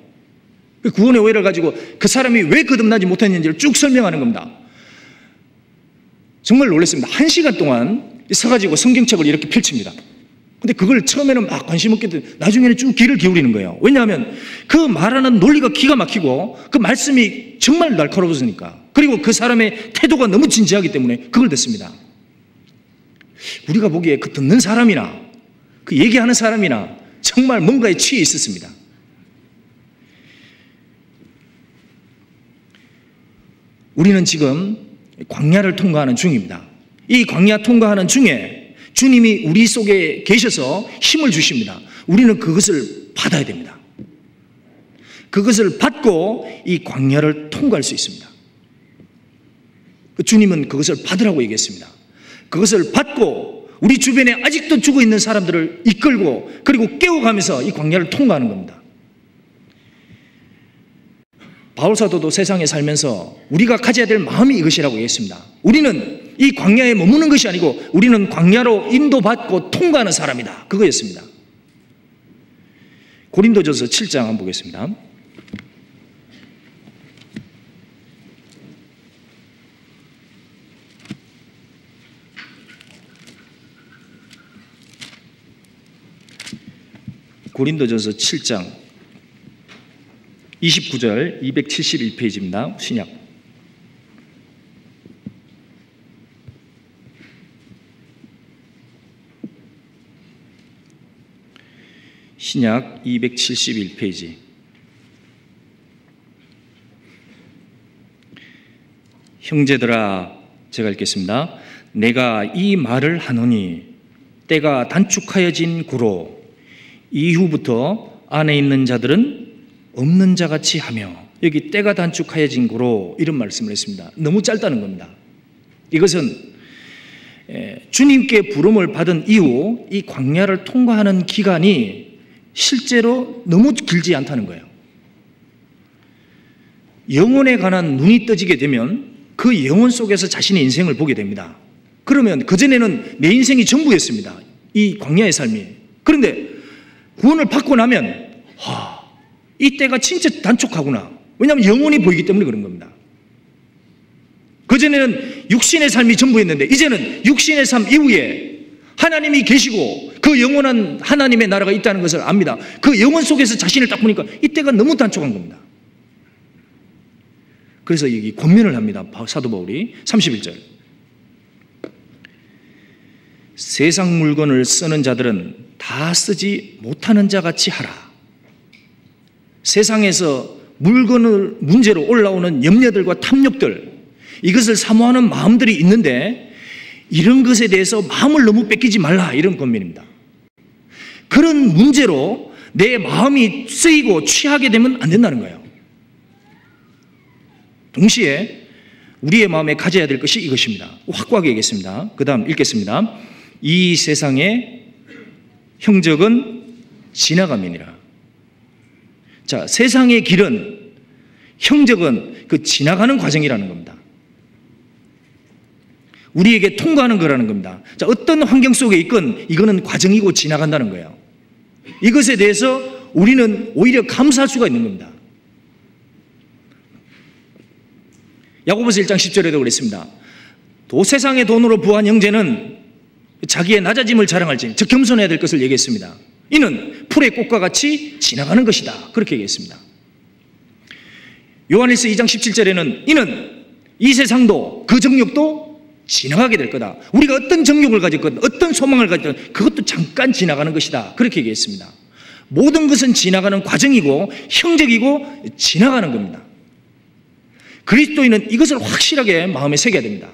그 구원의 오해를 가지고 그 사람이 왜 거듭나지 못했는지를 쭉 설명하는 겁니다. 정말 놀랐습니다. 1시간 동안 서가지고 성경책을 이렇게 펼칩니다. 근데 그걸 처음에는 막 관심 없게 듣는데 나중에는 쭉 귀를 기울이는 거예요. 왜냐하면 그 말하는 논리가 기가 막히고 그 말씀이 정말 날카로웠으니까. 그리고 그 사람의 태도가 너무 진지하기 때문에 그걸 듣습니다. 우리가 보기에 그 듣는 사람이나 그 얘기하는 사람이나 정말 뭔가에 취해 있었습니다. 우리는 지금 광야를 통과하는 중입니다. 이 광야 통과하는 중에 주님이 우리 속에 계셔서 힘을 주십니다. 우리는 그것을 받아야 됩니다. 그것을 받고 이 광야를 통과할 수 있습니다. 주님은 그것을 받으라고 얘기했습니다. 그것을 받고 우리 주변에 아직도 죽어있는 사람들을 이끌고 그리고 깨워가면서 이 광야를 통과하는 겁니다. 바울사도도 세상에 살면서 우리가 가져야 될 마음이 이것이라고 얘기했습니다. 우리는 이 광야에 머무는 것이 아니고 우리는 광야로 인도받고 통과하는 사람이다. 그거였습니다. 고린도전서 7장 한번 보겠습니다. 고린도전서 7장 29절 271페이지입니다. 신약. 신약 271페이지. 형제들아, 제가 읽겠습니다. 내가 이 말을 하노니 때가 단축하여진 고로 이후부터 안에 있는 자들은 없는 자같이 하며, 여기 때가 단축하여진 고로 이런 말씀을 했습니다. 너무 짧다는 겁니다. 이것은 주님께 부름을 받은 이후 이 광야를 통과하는 기간이 실제로 너무 길지 않다는 거예요. 영혼에 관한 눈이 떠지게 되면 그 영혼 속에서 자신의 인생을 보게 됩니다. 그러면 그전에는 내 인생이 전부였습니다. 이 광야의 삶이. 그런데 구원을 받고 나면 이 때가 진짜 단축하구나. 왜냐하면 영혼이 보이기 때문에 그런 겁니다. 그전에는 육신의 삶이 전부였는데 이제는 육신의 삶 이후에 하나님이 계시고 그 영원한 하나님의 나라가 있다는 것을 압니다. 그 영혼 속에서 자신을 딱 보니까 이때가 너무 단축한 겁니다. 그래서 여기 권면을 합니다. 사도 바울이 31절. 세상 물건을 쓰는 자들은 다 쓰지 못하는 자같이 하라. 세상에서 물건을 문제로 올라오는 염려들과 탐욕들, 이것을 사모하는 마음들이 있는데 이런 것에 대해서 마음을 너무 뺏기지 말라, 이런 권면입니다. 그런 문제로 내 마음이 쓰이고 취하게 되면 안 된다는 거예요. 동시에 우리의 마음에 가져야 될 것이 이것입니다. 확고하게 얘기했습니다. 그 다음 읽겠습니다. 이 세상의 형적은 지나감이니라. 자, 세상의 길은, 형적은 그 지나가는 과정이라는 겁니다. 우리에게 통과하는 거라는 겁니다. 자, 어떤 환경 속에 있건 이거는 과정이고 지나간다는 거예요. 이것에 대해서 우리는 오히려 감사할 수가 있는 겁니다. 야고보서 1장 10절에도 그랬습니다. 세상의 돈으로 부한 형제는 자기의 낮아짐을 자랑할지, 즉 겸손해야 될 것을 얘기했습니다. 이는 풀의 꽃과 같이 지나가는 것이다. 그렇게 얘기했습니다. 요한일서 2장 17절에는 이는 이 세상도 그 정욕도 지나가게 될 거다. 우리가 어떤 정욕을 가졌건 어떤 소망을 가졌건 그것도 잠깐 지나가는 것이다. 그렇게 얘기했습니다. 모든 것은 지나가는 과정이고 형적이고 지나가는 겁니다. 그리스도인은 이것을 확실하게 마음에 새겨야 됩니다.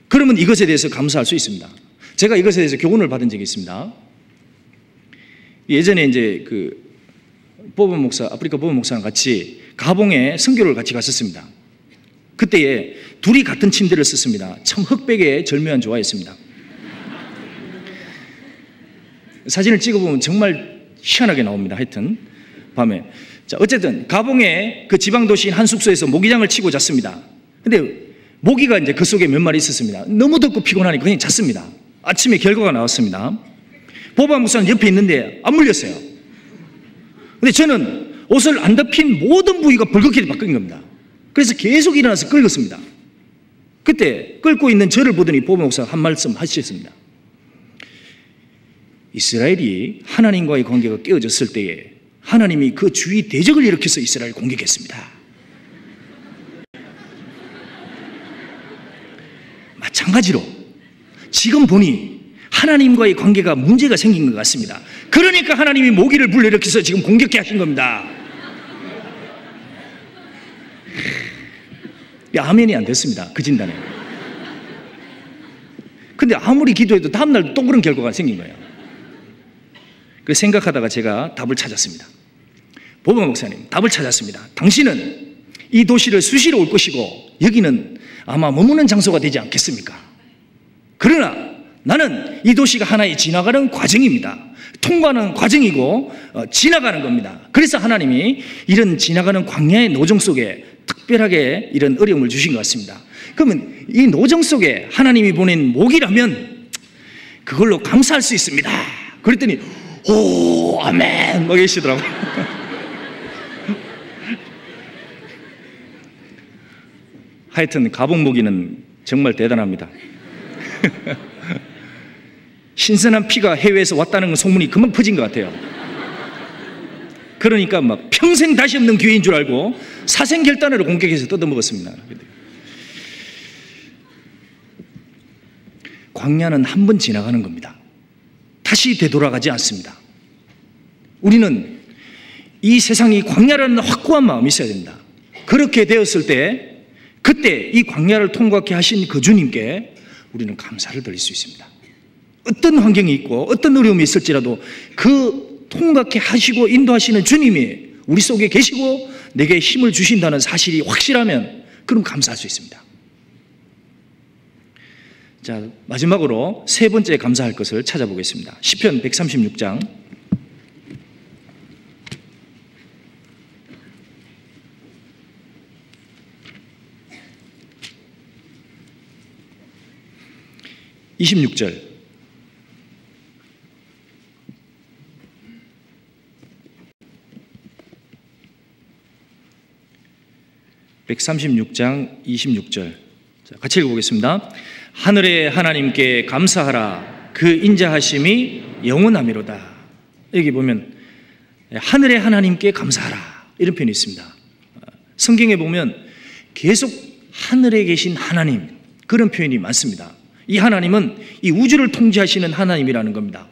그러면 이것에 대해서 감사할 수 있습니다. 제가 이것에 대해서 교훈을 받은 적이 있습니다. 예전에 이제 아프리카 보범 목사랑 같이 가봉에 선교를 같이 갔었습니다. 그때에 둘이 같은 침대를 썼습니다. 참 흑백의 절묘한 조화였습니다. 사진을 찍어보면 정말 희한하게 나옵니다. 하여튼 밤에. 자, 어쨌든 가봉의 그 지방 도시인 한 숙소에서 모기장을 치고 잤습니다. 근데 모기가 이제 그 속에 몇 마리 있었습니다. 너무 덥고 피곤하니까 그냥 잤습니다. 아침에 결과가 나왔습니다. 보범 목사는 옆에 있는데 안 물렸어요. 근데 저는 옷을 안 덮인 모든 부위가 벌겋게 바뀐 겁니다. 그래서 계속 일어나서 긁었습니다. 그때 긁고 있는 저를 보더니 보범 목사가 한 말씀 하셨습니다. 이스라엘이 하나님과의 관계가 깨어졌을 때에 하나님이 그 주위 대적을 일으켜서 이스라엘을 공격했습니다. 마찬가지로 지금 보니 하나님과의 관계가 문제가 생긴 것 같습니다. 그러니까 하나님이 모기를 불러일으켜서 지금 공격해 하신 겁니다. 아멘이 안 됐습니다. 그 진단에. 근데 아무리 기도해도 다음날 또 그런 결과가 생긴 거예요. 그래서 생각하다가 제가 답을 찾았습니다. 보범 목사님, 답을 찾았습니다. 당신은 이 도시를 수시로 올 것이고 여기는 아마 머무는 장소가 되지 않겠습니까? 그러나 나는 이 도시가 하나의 지나가는 과정입니다. 통과하는 과정이고 지나가는 겁니다. 그래서 하나님이 이런 지나가는 광야의 노정 속에 특별하게 이런 어려움을 주신 것 같습니다. 그러면 이 노정 속에 하나님이 보낸 목이라면 그걸로 감사할 수 있습니다. 그랬더니 오 아멘 막 계시더라고요. 하여튼 가봉모기는 정말 대단합니다. 신선한 피가 해외에서 왔다는 소문이 금방 퍼진 것 같아요. 그러니까 막 평생 다시 없는 기회인 줄 알고 사생결단으로 공격해서 뜯어먹었습니다. 광야는 한 번 지나가는 겁니다. 다시 되돌아가지 않습니다. 우리는 이 세상이 광야라는 확고한 마음이 있어야 됩니다. 그렇게 되었을 때 그때 이 광야를 통과케 하신 그 주님께 우리는 감사를 드릴 수 있습니다. 어떤 환경이 있고 어떤 어려움이 있을지라도 그 통과케 하시고 인도하시는 주님이 우리 속에 계시고 내게 힘을 주신다는 사실이 확실하면 그럼 감사할 수 있습니다. 자, 마지막으로 세 번째 감사할 것을 찾아보겠습니다. 시편 136장 26절. (136장) 26절. 자, 같이 읽어보겠습니다. 하늘의 하나님께 감사하라. 그 인자하심이 영원하미로다. 여기 보면 하늘의 하나님께 감사하라 이런 표현이 있습니다. 성경에 보면 계속 하늘에 계신 하나님 그런 표현이 많습니다. 이 하나님은 이 우주를 통제하시는 하나님이라는 겁니다.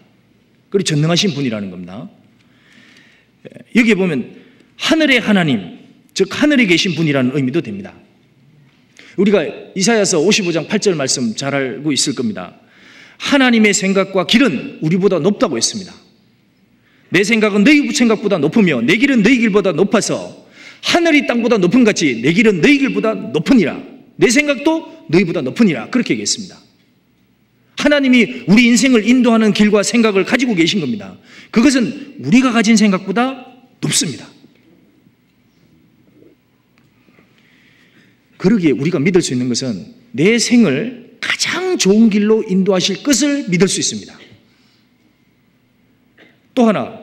그리고 전능하신 분이라는 겁니다. 여기에 보면 하늘의 하나님, 즉 하늘에 계신 분이라는 의미도 됩니다. 우리가 이사야서 55장 8절 말씀 잘 알고 있을 겁니다. 하나님의 생각과 길은 우리보다 높다고 했습니다. 내 생각은 너희 생각보다 높으며 내 길은 너희 길보다 높아서 하늘이 땅보다 높은 같이 내 길은 너희 길보다 높으니라. 내 생각도 너희보다 높으니라. 그렇게 얘기했습니다. 하나님이 우리 인생을 인도하는 길과 생각을 가지고 계신 겁니다. 그것은 우리가 가진 생각보다 높습니다. 그러기에 우리가 믿을 수 있는 것은 내 생을 가장 좋은 길로 인도하실 것을 믿을 수 있습니다. 또 하나,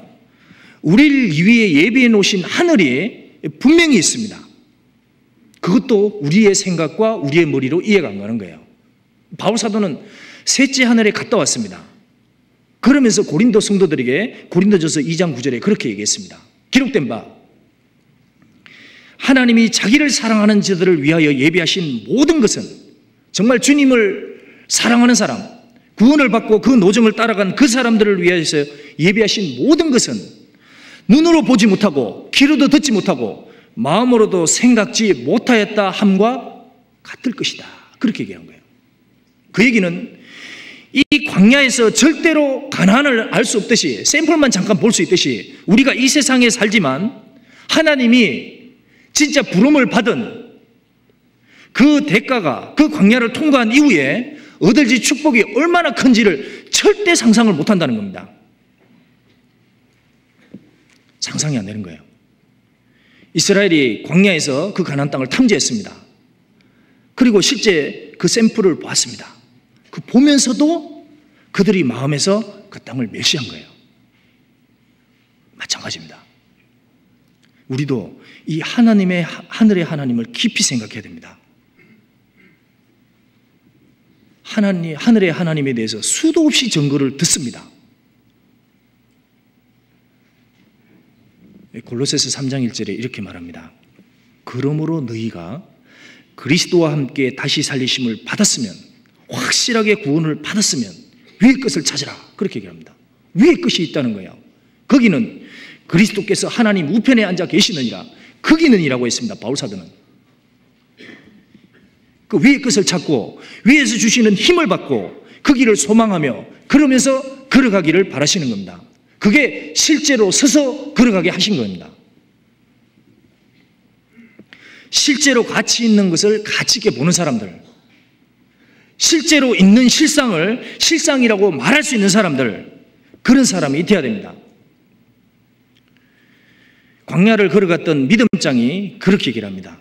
우리를 위해 예비해 놓으신 하늘이 분명히 있습니다. 그것도 우리의 생각과 우리의 머리로 이해가 안 가는 거예요. 바울 사도는 셋째 하늘에 갔다 왔습니다. 그러면서 고린도 성도들에게 고린도전서 2장 9절에 그렇게 얘기했습니다. 기록된 바 하나님이 자기를 사랑하는 자들을 위하여 예비하신 모든 것은 정말 주님을 사랑하는 사람, 구원을 받고 그 노정을 따라간 그 사람들을 위해서 예비하신 모든 것은 눈으로 보지 못하고 귀로도 듣지 못하고 마음으로도 생각지 못하였다 함과 같을 것이다. 그렇게 얘기한 거예요. 그 얘기는 이 광야에서 절대로 가나안을 알 수 없듯이, 샘플만 잠깐 볼 수 있듯이 우리가 이 세상에 살지만 하나님이 진짜 부름을 받은 그 대가가 그 광야를 통과한 이후에 얻을지 축복이 얼마나 큰지를 절대 상상을 못한다는 겁니다. 상상이 안 되는 거예요. 이스라엘이 광야에서 그 가나안 땅을 탐지했습니다. 그리고 실제 그 샘플을 보았습니다. 그 보면서도 그들이 마음에서 그 땅을 멸시한 거예요. 마찬가지입니다. 우리도 이 하늘의 하나님을 깊이 생각해야 됩니다. 하늘의 하나님에 대해서 수도 없이 증거를 듣습니다. 골로새서 3장 1절에 이렇게 말합니다. 그러므로 너희가 그리스도와 함께 다시 살리심을 받았으면, 확실하게 구원을 받았으면 위의 것을 찾으라. 그렇게 얘기합니다. 위의 것이 있다는 거예요. 거기는 그리스도께서 하나님 우편에 앉아 계시느니라. 거기는이라고 했습니다. 바울사도는. 그 위의 것을 찾고 위에서 주시는 힘을 받고 그 길을 소망하며 그러면서 걸어가기를 바라시는 겁니다. 그게 실제로 서서 걸어가게 하신 겁니다. 실제로 가치 있는 것을 가치 있게 보는 사람들, 실제로 있는 실상을 실상이라고 말할 수 있는 사람들, 그런 사람이 되어야 됩니다. 광야를 걸어갔던 믿음장이 그렇게 얘기를 합니다.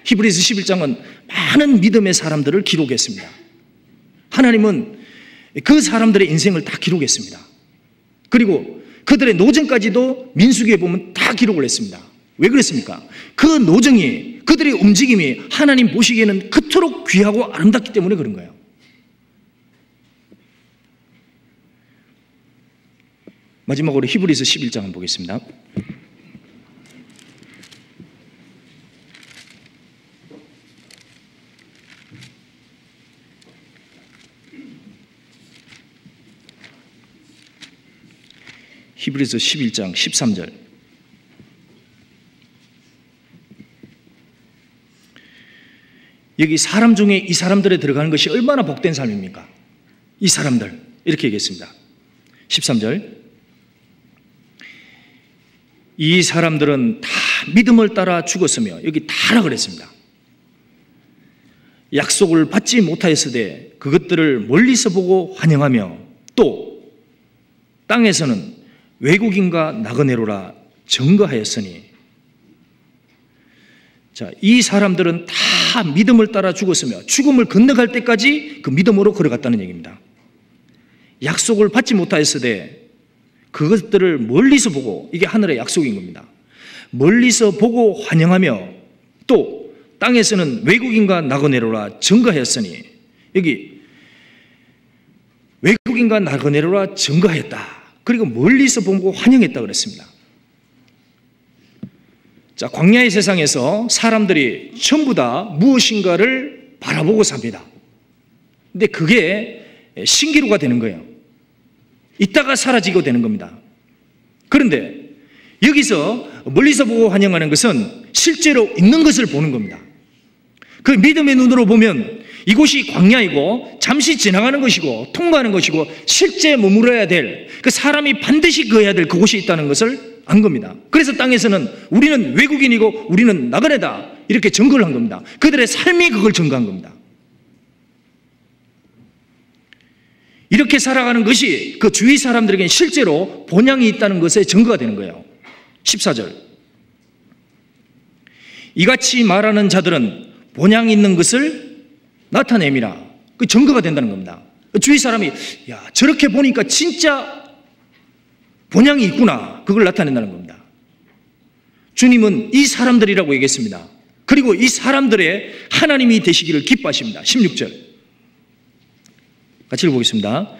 히브리서 11장은 많은 믿음의 사람들을 기록했습니다. 하나님은 그 사람들의 인생을 다 기록했습니다. 그리고 그들의 노정까지도 민수기에 보면 다 기록을 했습니다. 왜 그랬습니까? 그 노정이, 그들의 움직임이 하나님 보시기에는 그토록 귀하고 아름답기 때문에 그런 거예요. 마지막으로 히브리서 11장 한번 보겠습니다. 히브리서 11장 13절. 여기 사람 중에 이 사람들에 들어가는 것이 얼마나 복된 삶입니까? 이 사람들, 이렇게 얘기했습니다. 13절. 이 사람들은 다 믿음을 따라 죽었으며, 여기 다라 그랬습니다. 약속을 받지 못하였으되 그것들을 멀리서 보고 환영하며 또 땅에서는 외국인과 나그네로라 증거하였으니. 자, 이 사람들은 다 믿음을 따라 죽었으며 죽음을 건너갈 때까지 그 믿음으로 걸어갔다는 얘기입니다. 약속을 받지 못하였으되 그것들을 멀리서 보고, 이게 하늘의 약속인 겁니다. 멀리서 보고 환영하며 또 땅에서는 외국인과 나그네로라 증거하였으니, 여기 외국인과 나그네로라 증거하였다. 그리고 멀리서 보고 환영했다 그랬습니다. 자, 광야의 세상에서 사람들이 전부 다 무엇인가를 바라보고 삽니다. 근데 그게 신기루가 되는 거예요. 있다가 사라지고 되는 겁니다. 그런데 여기서 멀리서 보고 환영하는 것은 실제로 있는 것을 보는 겁니다. 그 믿음의 눈으로 보면 이곳이 광야이고 잠시 지나가는 것이고 통과하는 것이고 실제 머물러야 될, 그 사람이 반드시 거해야 될 그곳이 있다는 것을 안 겁니다. 그래서 땅에서는 우리는 외국인이고 우리는 나그네다, 이렇게 증거를 한 겁니다. 그들의 삶이 그걸 증거한 겁니다. 이렇게 살아가는 것이 그 주위 사람들에게는 실제로 본향이 있다는 것에 증거가 되는 거예요. 14절. 이같이 말하는 자들은 본향이 있는 것을 나타내미라. 그 증거가 된다는 겁니다. 주위 사람이, 야, 저렇게 보니까 진짜 본향이 있구나, 그걸 나타낸다는 겁니다. 주님은 이 사람들이라고 얘기했습니다. 그리고 이 사람들의 하나님이 되시기를 기뻐하십니다. 16절 같이 읽어보겠습니다.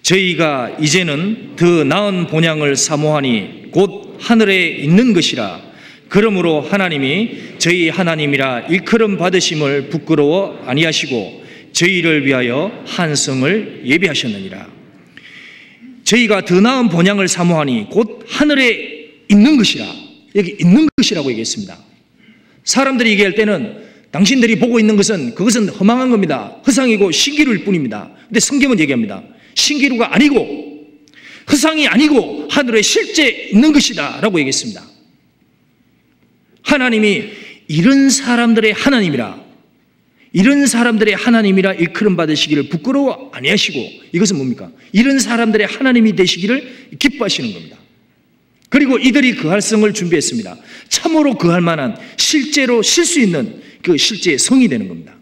저희가 이제는 더 나은 본향을 사모하니 곧 하늘에 있는 것이라. 그러므로 하나님이 저희 하나님이라 일컬음 받으심을 부끄러워 아니하시고 저희를 위하여 한성을 예비하셨느니라. 저희가 더 나은 본향을 사모하니 곧 하늘에 있는 것이라. 여기 있는 것이라고 얘기했습니다. 사람들이 얘기할 때는 당신들이 보고 있는 것은 그것은 허망한 겁니다. 허상이고 신기루일 뿐입니다. 근데 성경은 얘기합니다. 신기루가 아니고 허상이 아니고 하늘에 실제 있는 것이다 라고 얘기했습니다. 하나님이 이런 사람들의 하나님이라, 이런 사람들의 하나님이라 일컬음 받으시기를 부끄러워 아니하시고, 이것은 뭡니까? 이런 사람들의 하나님이 되시기를 기뻐하시는 겁니다. 그리고 이들이 거할 성을 준비했습니다. 참으로 거할 만한 실제로 쉴 수 있는 그 실제의 성이 되는 겁니다.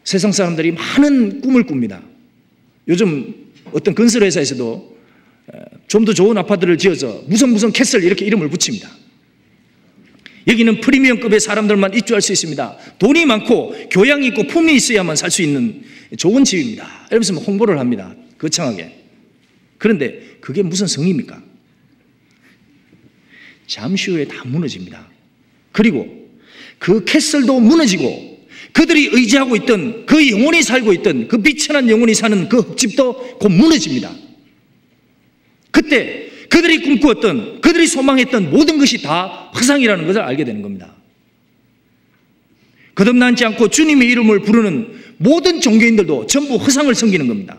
세상 사람들이 많은 꿈을 꿉니다. 요즘 어떤 건설회사에서도 좀 더 좋은 아파트를 지어서 무슨 캐슬 이렇게 이름을 붙입니다. 여기는 프리미엄급의 사람들만 입주할 수 있습니다. 돈이 많고 교양이 있고 품이 있어야만 살 수 있는 좋은 집입니다. 이러면서 홍보를 합니다. 거창하게. 그런데 그게 무슨 성입니까? 잠시 후에 다 무너집니다. 그리고 그 캐슬도 무너지고 그들이 의지하고 있던 그 영혼이 살고 있던 그 비천한 영혼이 사는 그 흙집도 곧 무너집니다. 그때 그들이 꿈꾸었던, 그들이 소망했던 모든 것이 다 허상이라는 것을 알게 되는 겁니다. 거듭나지 않고 주님의 이름을 부르는 모든 종교인들도 전부 허상을 섬기는 겁니다.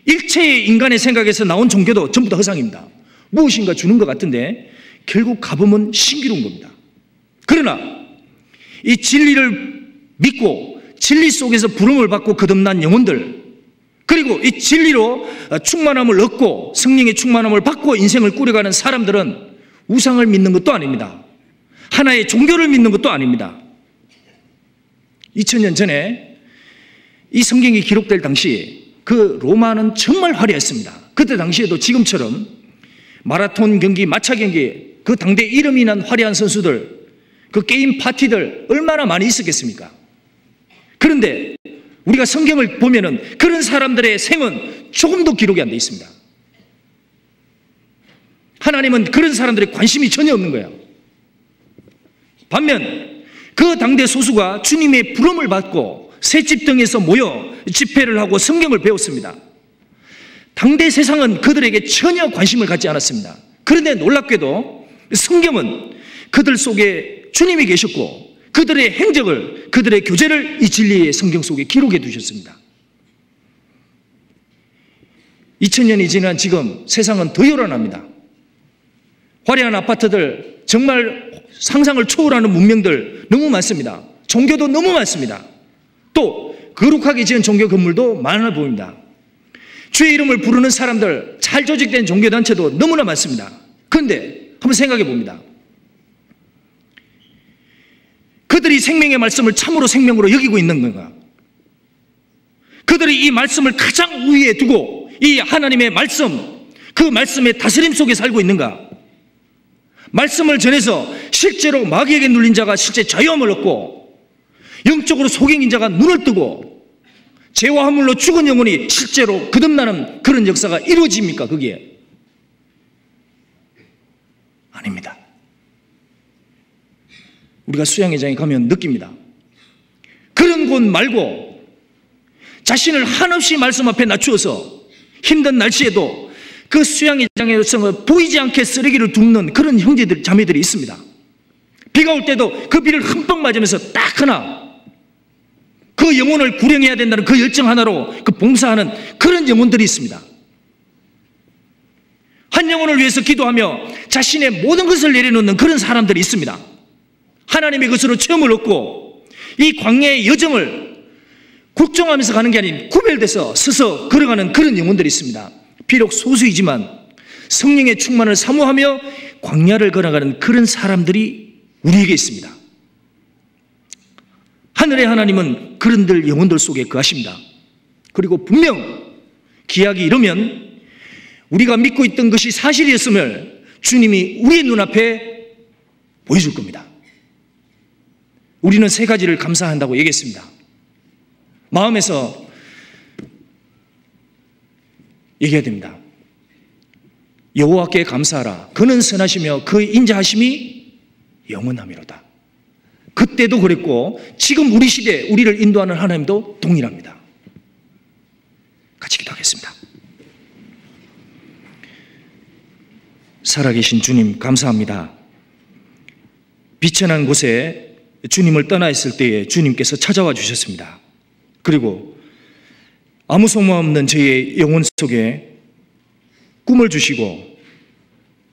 일체의 인간의 생각에서 나온 종교도 전부 다 허상입니다. 무엇인가 주는 것 같은데 결국 가보면 신기루인 겁니다. 그러나 이 진리를 믿고 진리 속에서 부름을 받고 거듭난 영혼들, 그리고 이 진리로 충만함을 얻고 성령의 충만함을 받고 인생을 꾸려가는 사람들은 우상을 믿는 것도 아닙니다. 하나의 종교를 믿는 것도 아닙니다. 2000년 전에 이 성경이 기록될 당시 그 로마는 정말 화려했습니다. 그때 당시에도 지금처럼 마라톤 경기, 마차 경기, 그 당대 이름이 난 화려한 선수들, 그 게임 파티들 얼마나 많이 있었겠습니까? 그런데 우리가 성경을 보면은 그런 사람들의 생은 조금도 기록이 안 돼 있습니다. 하나님은 그런 사람들의 관심이 전혀 없는 거예요. 반면 그 당대 소수가 주님의 부름을 받고 새집 등에서 모여 집회를 하고 성경을 배웠습니다. 당대 세상은 그들에게 전혀 관심을 갖지 않았습니다. 그런데 놀랍게도 성경은 그들 속에 주님이 계셨고 그들의 행적을, 그들의 교제를 이 진리의 성경 속에 기록해 두셨습니다. 2000년이 지난 지금 세상은 더 요란합니다. 화려한 아파트들, 정말 상상을 초월하는 문명들 너무 많습니다. 종교도 너무 많습니다. 또 거룩하게 지은 종교 건물도 많아 보입니다. 주의 이름을 부르는 사람들, 잘 조직된 종교단체도 너무나 많습니다. 그런데 한번 생각해 봅니다. 그들이 생명의 말씀을 참으로 생명으로 여기고 있는 건가? 그들이 이 말씀을 가장 우위에 두고 이 하나님의 말씀, 그 말씀의 다스림 속에 살고 있는가? 말씀을 전해서 실제로 마귀에게 눌린 자가 실제 자유함을 얻고 영적으로 소경인 자가 눈을 뜨고 죄와 화물로 죽은 영혼이 실제로 거듭나는 그런 역사가 이루어집니까? 그게 아닙니다. 우리가 수양회장에 가면 느낍니다. 그런 곳 말고 자신을 한없이 말씀 앞에 낮추어서 힘든 날씨에도 그 수양회장에서 보이지 않게 쓰레기를 줍는 그런 형제들, 자매들이 있습니다. 비가 올 때도 그 비를 흠뻑 맞으면서 딱 하나 그 영혼을 구령해야 된다는 그 열정 하나로 그 봉사하는 그런 영혼들이 있습니다. 한 영혼을 위해서 기도하며 자신의 모든 것을 내려놓는 그런 사람들이 있습니다. 하나님의 것으로 체험을 얻고 이 광야의 여정을 국정하면서 가는 게 아닌 구별돼서 서서 걸어가는 그런 영혼들이 있습니다. 비록 소수이지만 성령의 충만을 사모하며 광야를 걸어가는 그런 사람들이 우리에게 있습니다. 하늘의 하나님은 그런들 영혼들 속에 거하십니다. 그리고 분명 기약이 이르면 우리가 믿고 있던 것이 사실이었음을 주님이 우리의 눈앞에 보여줄 겁니다. 우리는 세 가지를 감사한다고 얘기했습니다. 마음에서 얘기해야 됩니다. 여호와께 감사하라. 그는 선하시며 그의 인자하심이 영원하미로다. 그때도 그랬고 지금 우리 시대에 우리를 인도하는 하나님도 동일합니다. 같이 기도하겠습니다. 살아계신 주님 감사합니다. 비천한 곳에 주님을 떠나 있을 때에 주님께서 찾아와 주셨습니다. 그리고 아무 소망 없는 저희의 영혼 속에 꿈을 주시고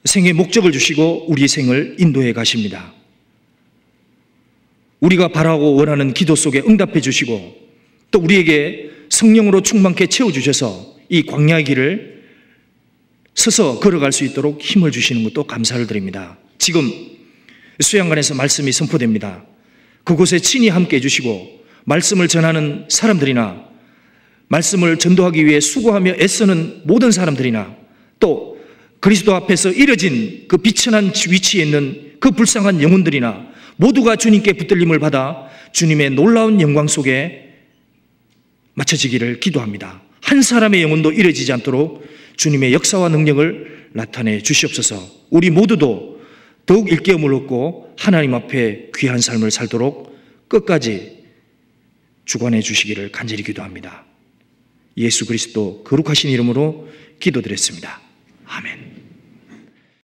생의 목적을 주시고 우리 생을 인도해 가십니다. 우리가 바라고 원하는 기도 속에 응답해 주시고 또 우리에게 성령으로 충만케 채워주셔서 이 광야의 길을 서서 걸어갈 수 있도록 힘을 주시는 것도 감사를 드립니다. 지금 수양관에서 말씀이 선포됩니다. 그곳에 친히 함께 해주시고 말씀을 전하는 사람들이나 말씀을 전도하기 위해 수고하며 애쓰는 모든 사람들이나 또 그리스도 앞에서 이뤄진 그 비천한 위치에 있는 그 불쌍한 영혼들이나 모두가 주님께 붙들림을 받아 주님의 놀라운 영광 속에 맞춰지기를 기도합니다. 한 사람의 영혼도 이뤄지지 않도록 주님의 역사와 능력을 나타내 주시옵소서. 우리 모두도 더욱 일깨움을 얻고 하나님 앞에 귀한 삶을 살도록 끝까지 주관해 주시기를 간절히 기도합니다. 예수 그리스도 거룩하신 이름으로 기도드렸습니다. 아멘.